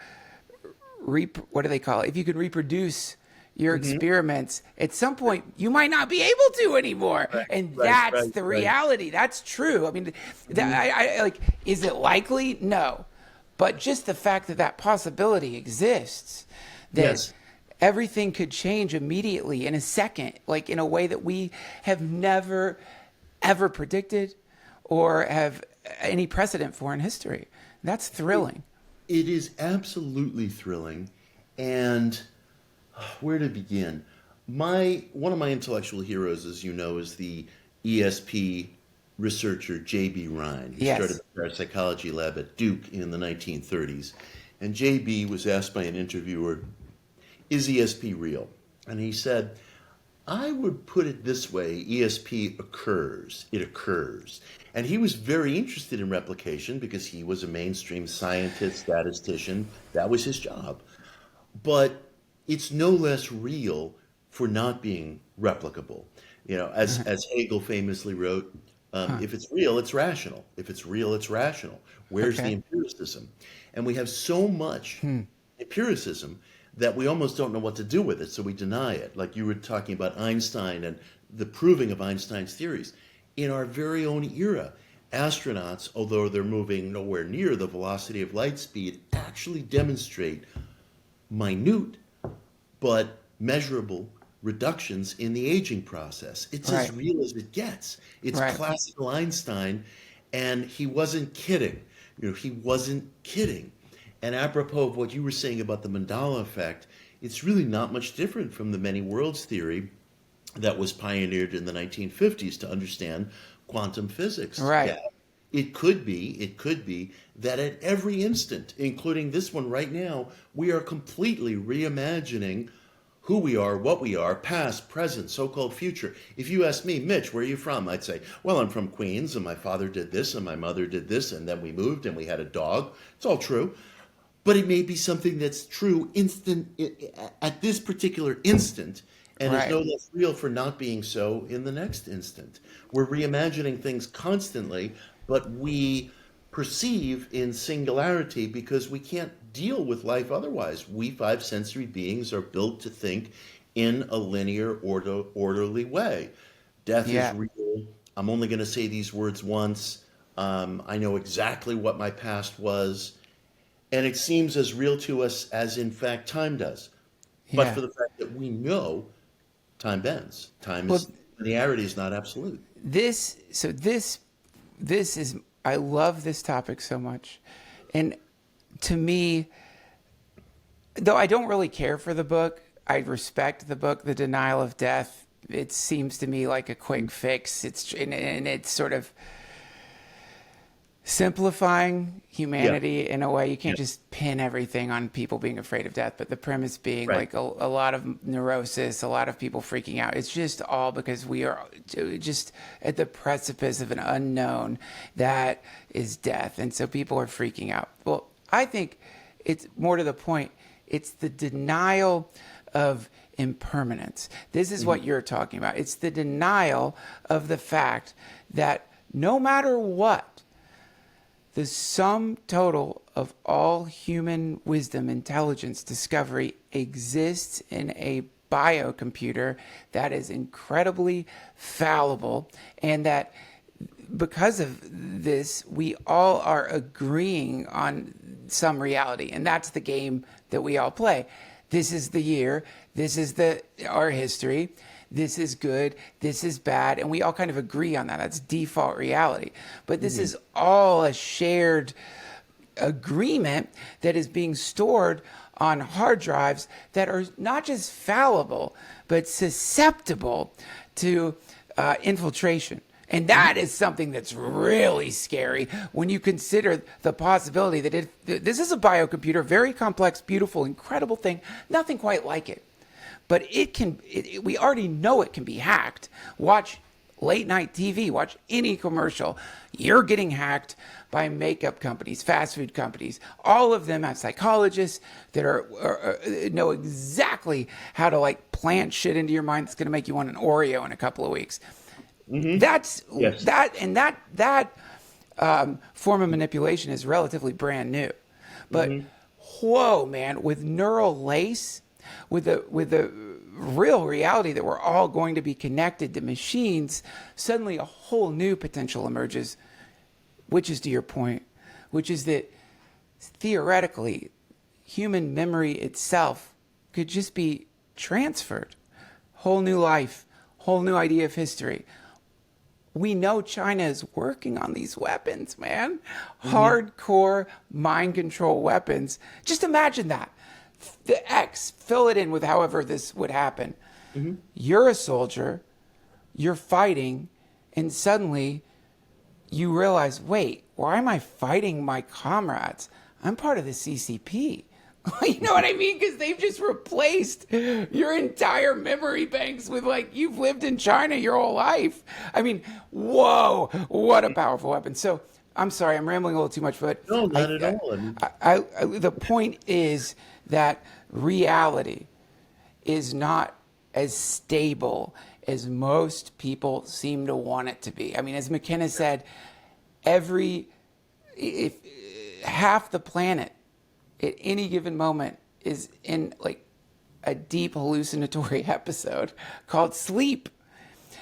what do they call it? If you could reproduce your experiments, at some point you might not be able to anymore. That's the reality. That's true. I mean, is it likely? No. But just the fact that possibility exists, that everything could change immediately in a second, like in a way that we have never, ever predicted or have any precedent for in history. That's thrilling. It is absolutely thrilling. And where to begin? One of my intellectual heroes, as you know, is the ESP researcher J.B. Rhine, who started the parapsychology lab at Duke in the 1930s. And J.B. was asked by an interviewer, is ESP real? And he said, I would put it this way, ESP occurs. It occurs. And he was very interested in replication because he was a mainstream scientist, statistician. That was his job. But it's no less real for not being replicable. You know, as Hegel famously wrote, if it's real, it's rational. If it's real, it's rational. Where's the empiricism? And we have so much empiricism that we almost don't know what to do with it, so we deny it. Like you were talking about Einstein and the proving of Einstein's theories. In our very own era, astronauts, although they're moving nowhere near the velocity of light speed, actually demonstrate minute but measurable reductions in the aging process. It's as real as it gets. It's classical Einstein, and he wasn't kidding. You know, he wasn't kidding. And apropos of what you were saying about the Mandela effect, it's really not much different from the many worlds theory that was pioneered in the 1950s to understand quantum physics. Right. Yeah. It could be that at every instant, including this one right now, we are completely reimagining who we are, what we are, past, present, so-called future. If you ask me, Mitch, where are you from? I'd say, well, I'm from Queens, and my father did this, and my mother did this, and then we moved, and we had a dog. It's all true. But it may be something that's true at this particular instant, and is no less real for not being so in the next instant. We're reimagining things constantly, but we perceive in singularity because we can't deal with life otherwise. We five sensory beings are built to think in a linear, orderly way. Death is real. I'm only going to say these words once. I know exactly what my past was. And it seems as real to us as, in fact, time does. But for the fact that we know time bends. Linearity is not absolute. This is, I love this topic so much. And to me, though I don't really care for the book, I respect the book, The Denial of Death. It seems to me like a quick fix. It's sort of simplifying humanity in a way. You can't just pin everything on people being afraid of death, but the premise being like a lot of neurosis, a lot of people freaking out. It's just all because we are just at the precipice of an unknown that is death. And so people are freaking out. Well, I think it's more to the point. It's the denial of impermanence. This is what you're talking about. It's the denial of the fact that no matter what, the sum total of all human wisdom, intelligence, discovery exists in a biocomputer that is incredibly fallible, and that because of this, we all are agreeing on some reality, and that's the game that we all play. This is the year, this is our history, this is good, this is bad, and we all kind of agree on that. That's default reality. But this is all a shared agreement that is being stored on hard drives that are not just fallible, but susceptible to infiltration. And that is something that's really scary when you consider the possibility that this is a biocomputer, very complex, beautiful, incredible thing, nothing quite like it. But we already know it can be hacked. Watch late night TV, watch any commercial. You're getting hacked by makeup companies, fast food companies. All of them have psychologists that know exactly how to like plant shit into your mind that's going to make you want an Oreo in a couple of weeks. That form of manipulation is relatively brand new. But whoa, man, with neural lace, with the real reality that we're all going to be connected to machines, suddenly a whole new potential emerges, which is to your point, which is that theoretically, human memory itself could just be transferred. Whole new life, whole new idea of history. We know China is working on these weapons, man. Hardcore mind control weapons. Just imagine that. The X, fill it in with however this would happen. You're a soldier, you're fighting, and suddenly you realize, wait, why am I fighting my comrades? I'm part of the CCP. You know what I mean? Because they've just replaced your entire memory banks with, like, you've lived in China your whole life. I mean, whoa, what a powerful weapon. So I'm sorry, I'm rambling a little too much, but No, not at all. the point is that reality is not as stable as most people seem to want it to be. I mean, as McKenna said, if half the planet at any given moment is in like a deep hallucinatory episode called sleep.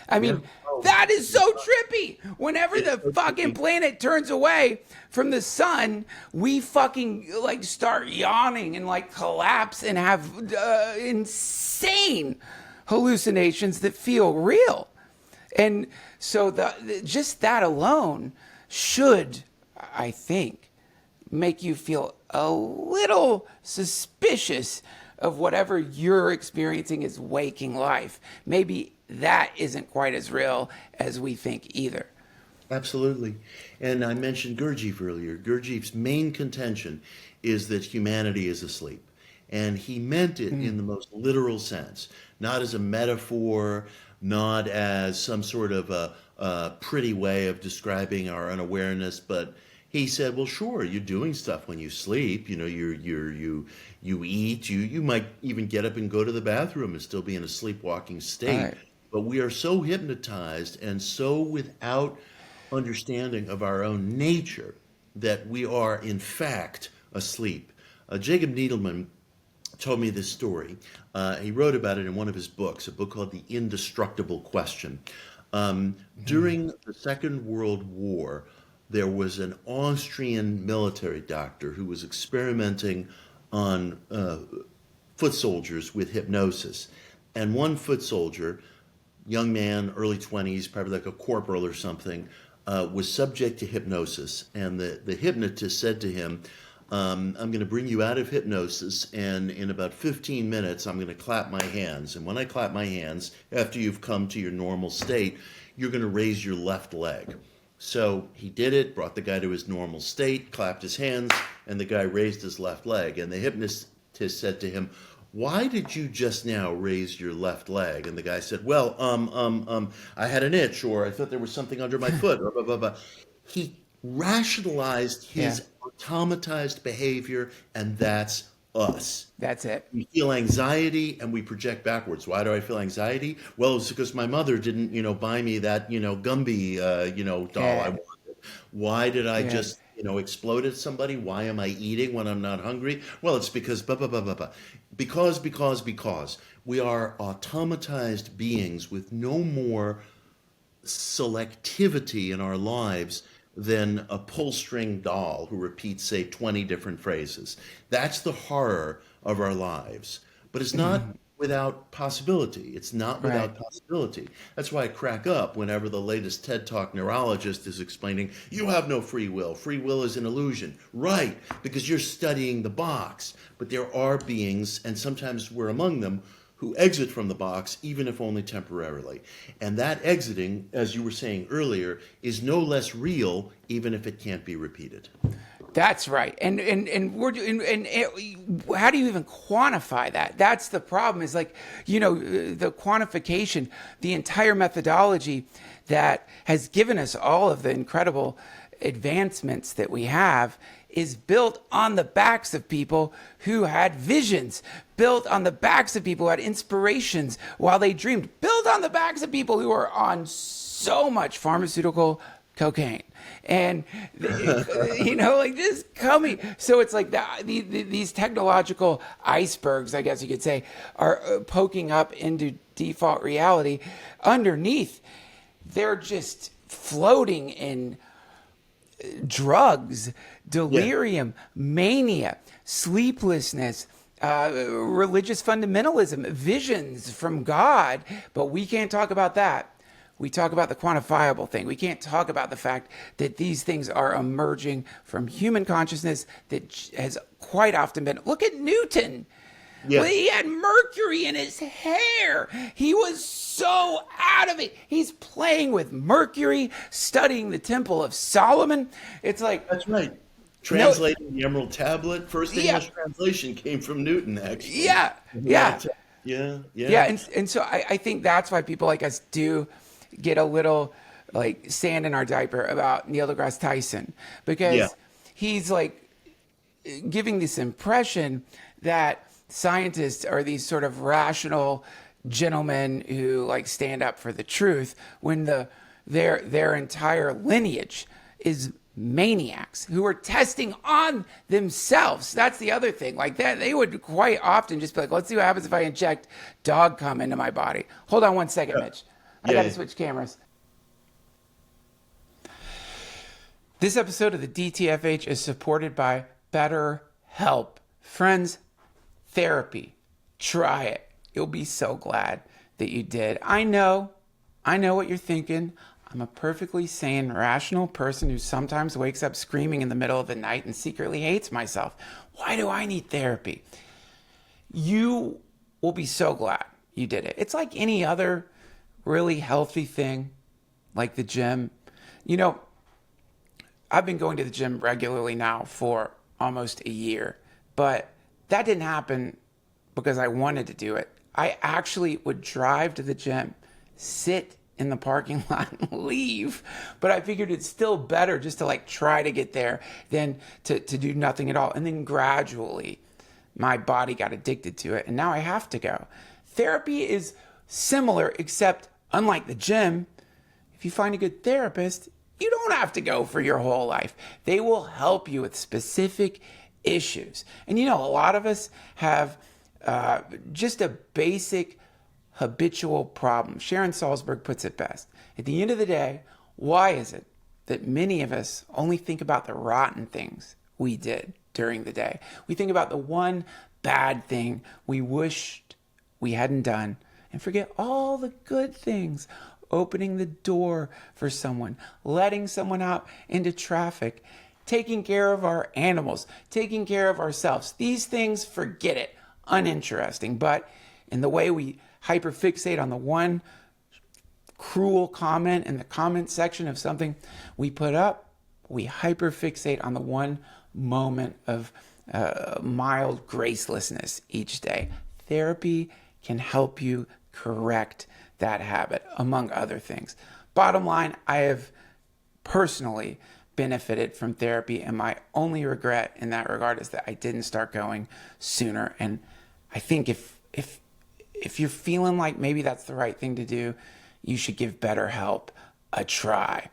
I mean, that is so trippy. Whenever the fucking planet turns away from the sun, we fucking like start yawning and like collapse and have insane hallucinations that feel real. And so just that alone should, I think, make you feel a little suspicious of whatever you're experiencing as waking life. Maybe that isn't quite as real as we think either. Absolutely. And I mentioned Gurdjieff earlier. Gurdjieff's main contention is that humanity is asleep. And he meant it in the most literal sense, not as a metaphor, not as some sort of a pretty way of describing our unawareness, but he said, well, sure, you're doing stuff when you sleep. You know, you eat, you might even get up and go to the bathroom and still be in a sleepwalking state. Right. But we are so hypnotized and so without understanding of our own nature that we are, in fact, asleep. Jacob Needleman told me this story. He wrote about it in one of his books, a book called The Indestructible Question. During the Second World War, there was an Austrian military doctor who was experimenting on foot soldiers with hypnosis. And one foot soldier, young man, early 20s, probably like a corporal or something, was subject to hypnosis. And the hypnotist said to him, I'm going to bring you out of hypnosis, and in about 15 minutes, I'm going to clap my hands. And when I clap my hands, after you've come to your normal state, you're going to raise your left leg. So he did it, brought the guy to his normal state, clapped his hands, and the guy raised his left leg. And the hypnotist said to him, why did you just now raise your left leg? And the guy said, well, I had an itch, or I thought there was something under my foot, blah, blah, blah, blah. He rationalized his automatized behavior, and that's us. That's it. We feel anxiety and we project backwards. Why do I feel anxiety? Well, it's because my mother didn't, buy me that, Gumby, doll I wanted. Why did I just, explode at somebody? Why am I eating when I'm not hungry? Well, it's because blah, blah, blah, blah, blah. Because we are automatized beings with no more selectivity in our lives than a pull-string doll who repeats, say, 20 different phrases. That's the horror of our lives. But it's not without possibility. It's not without possibility. That's why I crack up whenever the latest TED Talk neurologist is explaining, you have no free will. Free will is an illusion. Right, because you're studying the box. But there are beings, and sometimes we're among them, who exit from the box, even if only temporarily. And that exiting, as you were saying earlier, is no less real, even if it can't be repeated. That's right. And how do you even quantify that? That's the problem, is like, the quantification, the entire methodology that has given us all of the incredible advancements that we have is built on the backs of people who had visions, built on the backs of people who had inspirations while they dreamed, built on the backs of people who are on so much pharmaceutical cocaine. And, just coming. So it's like these technological icebergs, I guess you could say, are poking up into default reality. Underneath, they're just floating in drugs, delirium, mania, sleeplessness, religious fundamentalism, visions from God. But we can't talk about that. We talk about the quantifiable thing. We can't talk about the fact that these things are emerging from human consciousness that has quite often been. Look at Newton. Yeah. Well, he had mercury in his hair. He was so out of it. He's playing with mercury, studying the Temple of Solomon. It's like, That's right. Translating the Emerald Tablet. First English translation came from Newton, actually. Yeah. And so I think that's why people like us do get a little like sand in our diaper about Neil deGrasse Tyson, because he's like giving this impression that scientists are these sort of rational gentlemen who like stand up for the truth, when their entire lineage is maniacs who are testing on themselves. That's the other thing. Like that, they would quite often just be like, let's see what happens if I inject dog cum into my body. Hold on one second, Mitch. I got to switch cameras. This episode of the DTFH is supported by BetterHelp. Friends, therapy. Try it. You'll be so glad that you did. I know what you're thinking. I'm a perfectly sane, rational person who sometimes wakes up screaming in the middle of the night and secretly hates myself. Why do I need therapy? You will be so glad you did it. It's like any other really healthy thing, like the gym. You know, I've been going to the gym regularly now for almost a year, but that didn't happen because I wanted to do it. I actually would drive to the gym, sit in the parking lot and leave. But I figured it's still better just to like try to get there than to do nothing at all. And then gradually my body got addicted to it, and now I have to go. Therapy is similar, except unlike the gym, if you find a good therapist, you don't have to go for your whole life. They will help you with specific issues. And you know, a lot of us have just a basic habitual problem. Sharon Salzberg puts it best. At the end of the day, why is it that many of us only think about the rotten things we did during the day? We think about the one bad thing we wished we hadn't done and forget all the good things. Opening the door for someone, letting someone out into traffic, taking care of our animals, taking care of ourselves. These things, forget it, uninteresting. But in the way we hyperfixate on the one cruel comment in the comment section of something we put up, we hyperfixate on the one moment of mild gracelessness each day. Therapy can help you correct that habit, among other things. Bottom line, I have personally benefited from therapy, and my only regret in that regard is that I didn't start going sooner. And I think if you're feeling like maybe that's the right thing to do, you should give BetterHelp a try.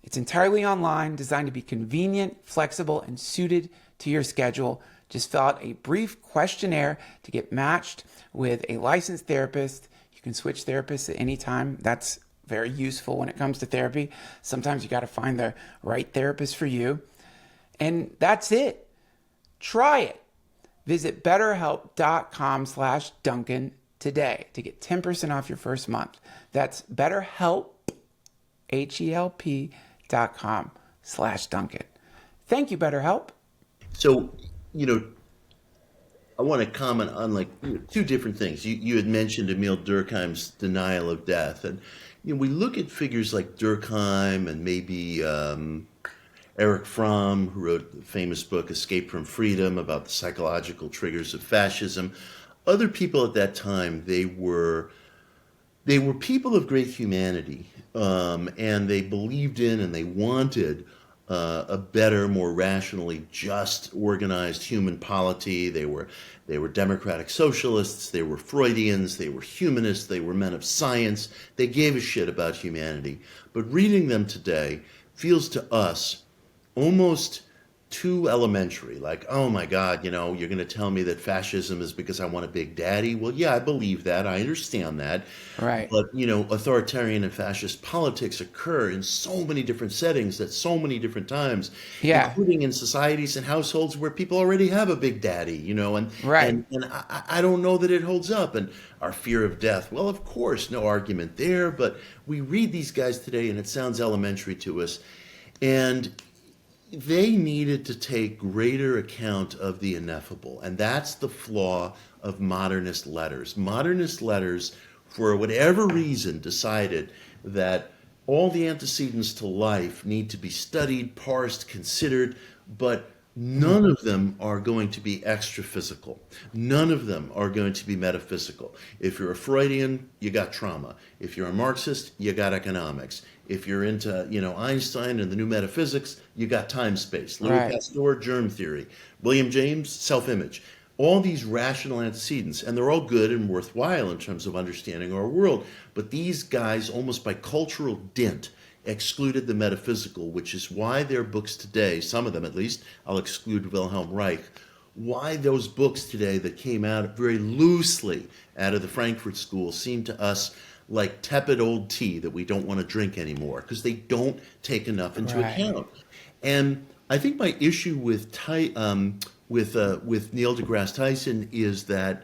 It's entirely online, designed to be convenient, flexible, and suited to your schedule. Just fill out a brief questionnaire to get matched with a licensed therapist. You can switch therapists at any time. That's very useful when it comes to therapy. Sometimes you got to find the right therapist for you. And that's it. Try it. Visit betterhelp.com/Duncan today to get 10% off your first month. That's BetterHelp, HELP.com/Duncan. Thank you, BetterHelp. So, I want to comment on two different things. You had mentioned Emil Durkheim's denial of death. And, we look at figures like Durkheim and maybe Erich Fromm, who wrote the famous book Escape from Freedom about the psychological triggers of fascism. Other people at that time, they were people of great humanity, and they believed in and they wanted a better, more rationally just, organized human polity. They were democratic socialists. They were Freudians. They were humanists. They were men of science. They gave a shit about humanity. But reading them today feels to us almost too elementary. Like, oh my God, you're going to tell me that fascism is because I want a big daddy? Well, yeah, I believe that. I understand that. Right. But, authoritarian and fascist politics occur in so many different settings at so many different times, including in societies and households where people already have a big daddy, and I don't know that it holds up. And our fear of death, well, of course, no argument there. But we read these guys today and it sounds elementary to us. And they needed to take greater account of the ineffable. And that's the flaw of modernist letters. Modernist letters, for whatever reason, decided that all the antecedents to life need to be studied, parsed, considered, but none of them are going to be extra physical. None of them are going to be metaphysical. If you're a Freudian, you got trauma. If you're a Marxist, you got economics. If you're into, Einstein and the new metaphysics, you got time space. Louis Right. Pasteur, germ theory. William James, self-image. All these rational antecedents, and they're all good and worthwhile in terms of understanding our world. But these guys, almost by cultural dint, excluded the metaphysical, which is why their books today, some of them at least, I'll exclude Wilhelm Reich, why those books today that came out very loosely out of the Frankfurt School seem to us like tepid old tea that we don't want to drink anymore, because they don't take enough into Right. account. And I think my issue with Neil deGrasse Tyson is that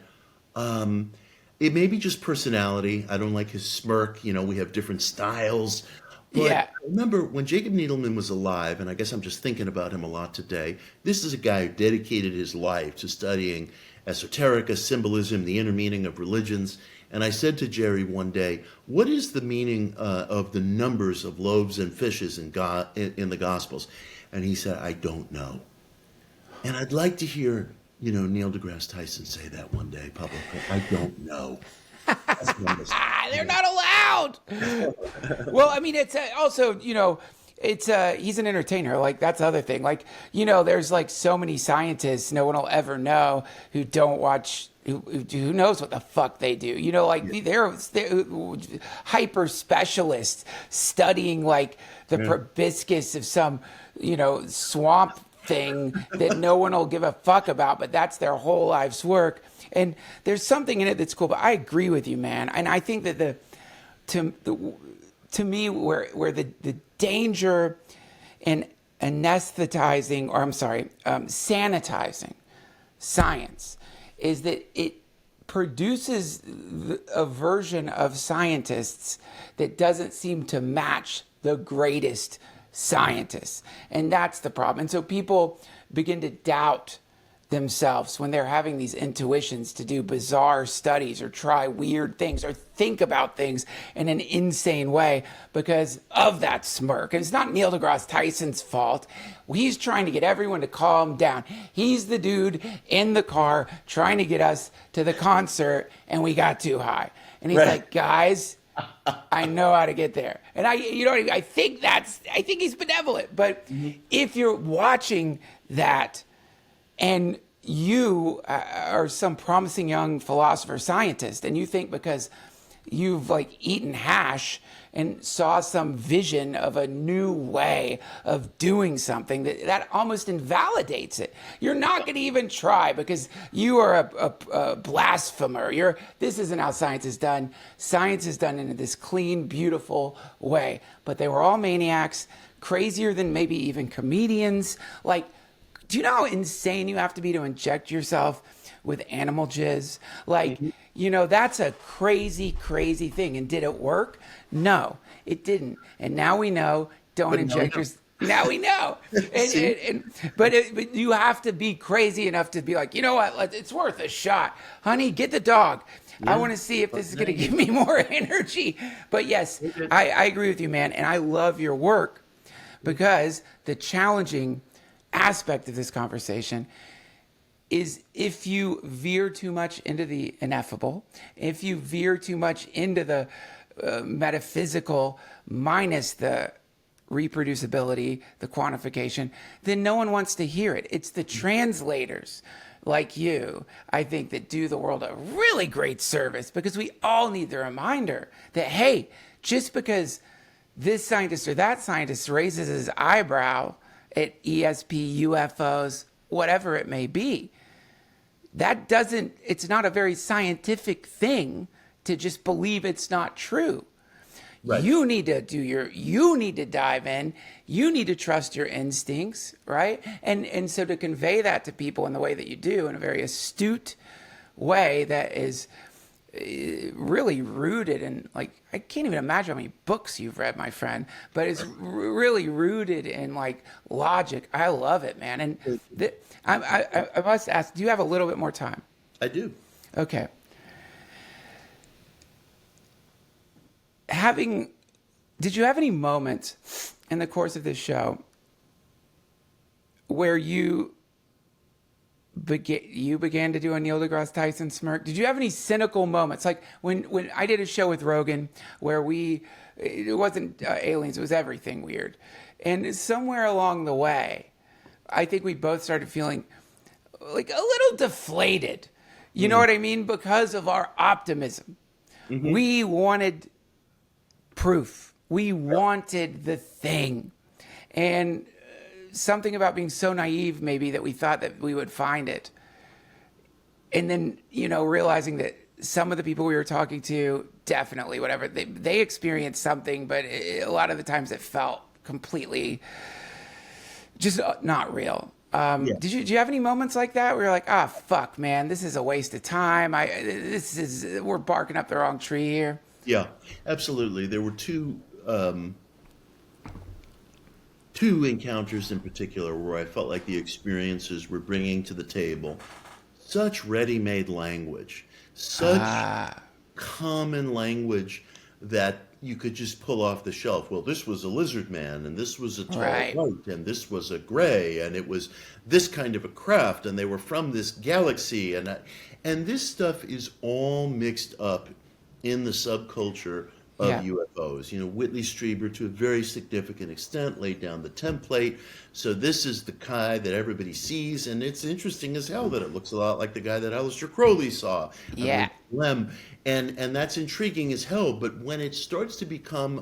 it may be just personality. I don't like his smirk. We have different styles. But Yeah. I remember when Jacob Needleman was alive, and I guess I'm just thinking about him a lot today. This is a guy who dedicated his life to studying esoterica, symbolism, the inner meaning of religions. And I said to Jerry one day, what is the meaning of the numbers of loaves and fishes in the Gospels? And he said, I don't know. And I'd like to hear, Neil deGrasse Tyson say that one day publicly. I don't know. That's what I'm saying. They're not allowed. Well, I mean, it's also, it's he's an entertainer. Like, that's the other thing. Like, there's like so many scientists no one will ever know who don't watch. Who knows what the fuck they do? They're hyper specialists studying like the proboscis of some, swamp thing that no one will give a fuck about, but that's their whole life's work. And there's something in it that's cool. But I agree with you, man. And I think that to me, where the danger in anesthetizing, or sanitizing science is that it produces a version of scientists that doesn't seem to match the greatest scientists. And that's the problem. And so people begin to doubt themselves when they're having these intuitions to do bizarre studies or try weird things or think about things in an insane way because of that smirk. And it's not Neil deGrasse Tyson's fault. He's trying to get everyone to calm down. He's the dude in the car trying to get us to the concert, and we got too high. And he's like, guys, I know how to get there. And I think he's benevolent. But if you're watching that and you are some promising young philosopher scientist, and you think because you've like eaten hash and saw some vision of a new way of doing something, that almost invalidates it. You're not going to even try because you are a blasphemer. This isn't how science is done. Science is done in this clean, beautiful way. But they were all maniacs, crazier than maybe even comedians. Like, do you know how insane you have to be to inject yourself with animal jizz? Like, that's a crazy, crazy thing. And did it work? No, it didn't. And now we know, don't inject yourself. Now we know. But you have to be crazy enough to be like, you know what, it's worth a shot. Honey, get the dog. I want to see if this is going to give me more energy. But yes, I agree with you, man. And I love your work because the challenging aspect of this conversation is if you veer too much into the ineffable, if you veer too much into the metaphysical minus the reproducibility, the quantification, then no one wants to hear it. It's the translators like you, I think, that do the world a really great service, because we all need the reminder that, hey, just because this scientist or that scientist raises his eyebrow at ESP, UFOs, whatever it may be, it's not a very scientific thing to just believe it's not true. Right. You need to dive in. You need to trust your instincts, right? And so to convey that to people in the way that you do, in a very astute way that is really rooted in, like, I can't even imagine how many books you've read, my friend, but it's really rooted in like logic. I love it, man. And I must ask, do you have a little bit more time? I do. Okay. Did you have any moments in the course of this show where you began to do a Neil deGrasse Tyson smirk? Did you have any cynical moments? Like when I did a show with Rogan where it wasn't aliens, it was everything weird. And somewhere along the way, I think we both started feeling like a little deflated. You know what I mean? Because of our optimism. Mm-hmm. We wanted proof. We wanted the thing. And something about being so naive, maybe, that we thought that we would find it. And then, realizing that some of the people we were talking to, definitely, whatever, they experienced something, but a lot of the times it felt completely just not real. Did you have any moments like that where you're like, fuck, man, this is a waste of time. We're barking up the wrong tree here? Yeah, absolutely. There were two encounters in particular where I felt like the experiences were bringing to the table such ready-made language, such common language that you could just pull off the shelf. Well, this was a lizard man, and this was a tall white, and this was a gray, and it was this kind of a craft, and they were from this galaxy, and this stuff is all mixed up in the subculture of UFOs. Whitley Strieber, to a very significant extent, laid down the template. So this is the guy that everybody sees, and it's interesting as hell that it looks a lot like the guy that Aleister Crowley saw. Yeah. And that's intriguing as hell. But when it starts to become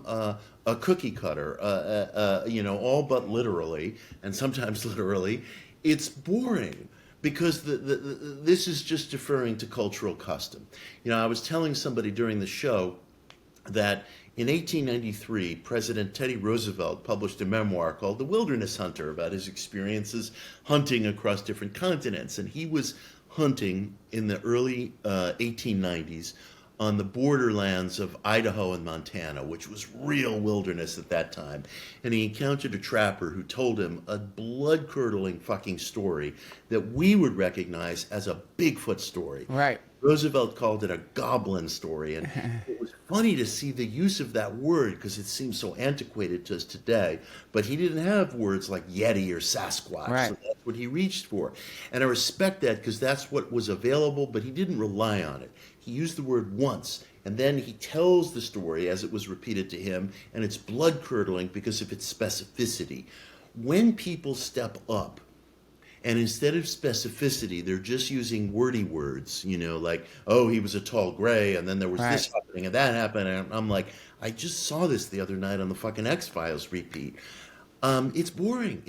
a cookie cutter, all but literally, and sometimes literally, it's boring. Because this is just deferring to cultural custom. I was telling somebody during the show that in 1893, President Teddy Roosevelt published a memoir called The Wilderness Hunter about his experiences hunting across different continents. And he was hunting in the early 1890s on the borderlands of Idaho and Montana, which was real wilderness at that time. And he encountered a trapper who told him a blood-curdling fucking story that we would recognize as a Bigfoot story. Right. Roosevelt called it a goblin story. And it was funny to see the use of that word because it seems so antiquated to us today. But he didn't have words like Yeti or Sasquatch. Right. So that's what he reached for. And I respect that because that's what was available, but he didn't rely on it. He used the word once, and then he tells the story as it was repeated to him, and it's blood-curdling because of its specificity. When people step up, and instead of specificity, they're just using wordy words, like, oh, he was a tall gray, and then there was this happening, and that happened, and I'm like, I just saw this the other night on the fucking X-Files repeat. It's boring,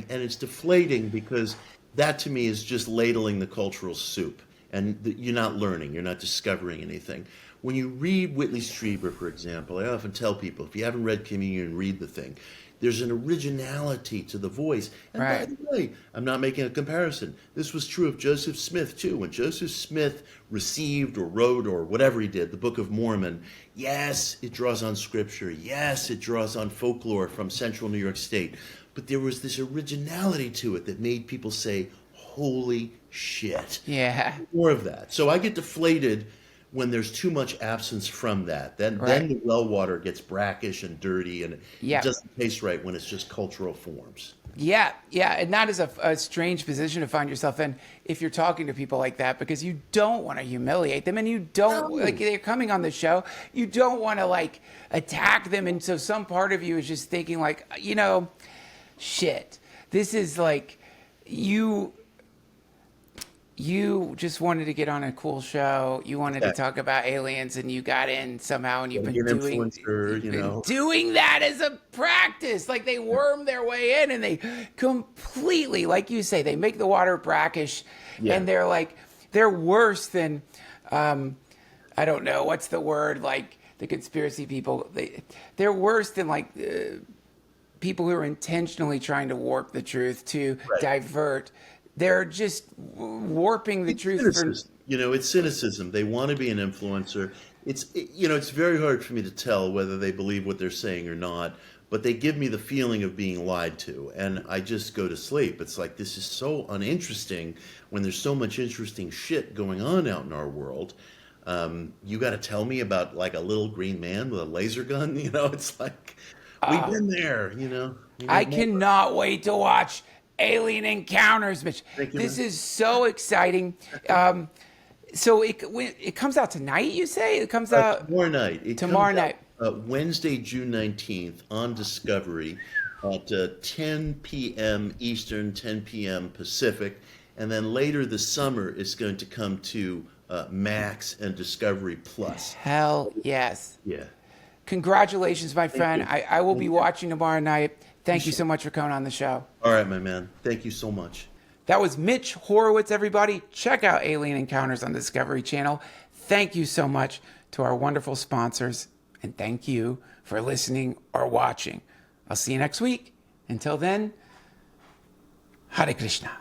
and it's deflating because that, to me, is just ladling the cultural soup. And you're not learning, you're not discovering anything. When you read Whitley Strieber, for example, I often tell people, if you haven't read Communion, read the thing. There's an originality to the voice. And by the way, I'm not making a comparison. This was true of Joseph Smith, too. When Joseph Smith received or wrote or whatever he did, the Book of Mormon, yes, it draws on scripture. Yes, it draws on folklore from central New York State. But there was this originality to it that made people say, holy shit. Yeah. More of that. So I get deflated when there's too much absence from that. Then the well water gets brackish and dirty, and it doesn't taste right when it's just cultural forms. Yeah. And that is a strange position to find yourself in if you're talking to people like that, because you don't want to humiliate them, and you don't, like, they're coming on the show, you don't want to, like, attack them. And so some part of you is just thinking, like, shit, this is like, you just wanted to get on a cool show. You wanted to talk about aliens, and you got in somehow, and you've been doing that as a practice. Like, they worm their way in, and they completely, like you say, they make the water brackish, and they're worse than, I don't know, what's the word, like the conspiracy people. They're worse than like people who are intentionally trying to warp the truth to divert. They're just warping the truth. It's cynicism. They want to be an influencer. It's very hard for me to tell whether they believe what they're saying or not, but they give me the feeling of being lied to, and I just go to sleep. It's like, this is so uninteresting when there's so much interesting shit going on out in our world. You got to tell me about like a little green man with a laser gun. It's like, we've been there. I cannot wait to watch Alien Encounters, Mitch. Thank you, This man. is so exciting. So it comes out tonight, you say? It comes out Tomorrow night. tomorrow night. Wednesday, June 19th on Discovery at 10 p.m. Eastern, 10 p.m. Pacific. And then later this summer, it's going to come to Max and Discovery Plus. Hell yes. Yeah. Congratulations, my friend. you. I will be watching tomorrow night. Thank you so much for coming on the show. All right, my man. Thank you so much. That was Mitch Horowitz, everybody. Check out Alien Encounters on the Discovery Channel. Thank you so much to our wonderful sponsors, and thank you for listening or watching. I'll see you next week. Until then, Hare Krishna.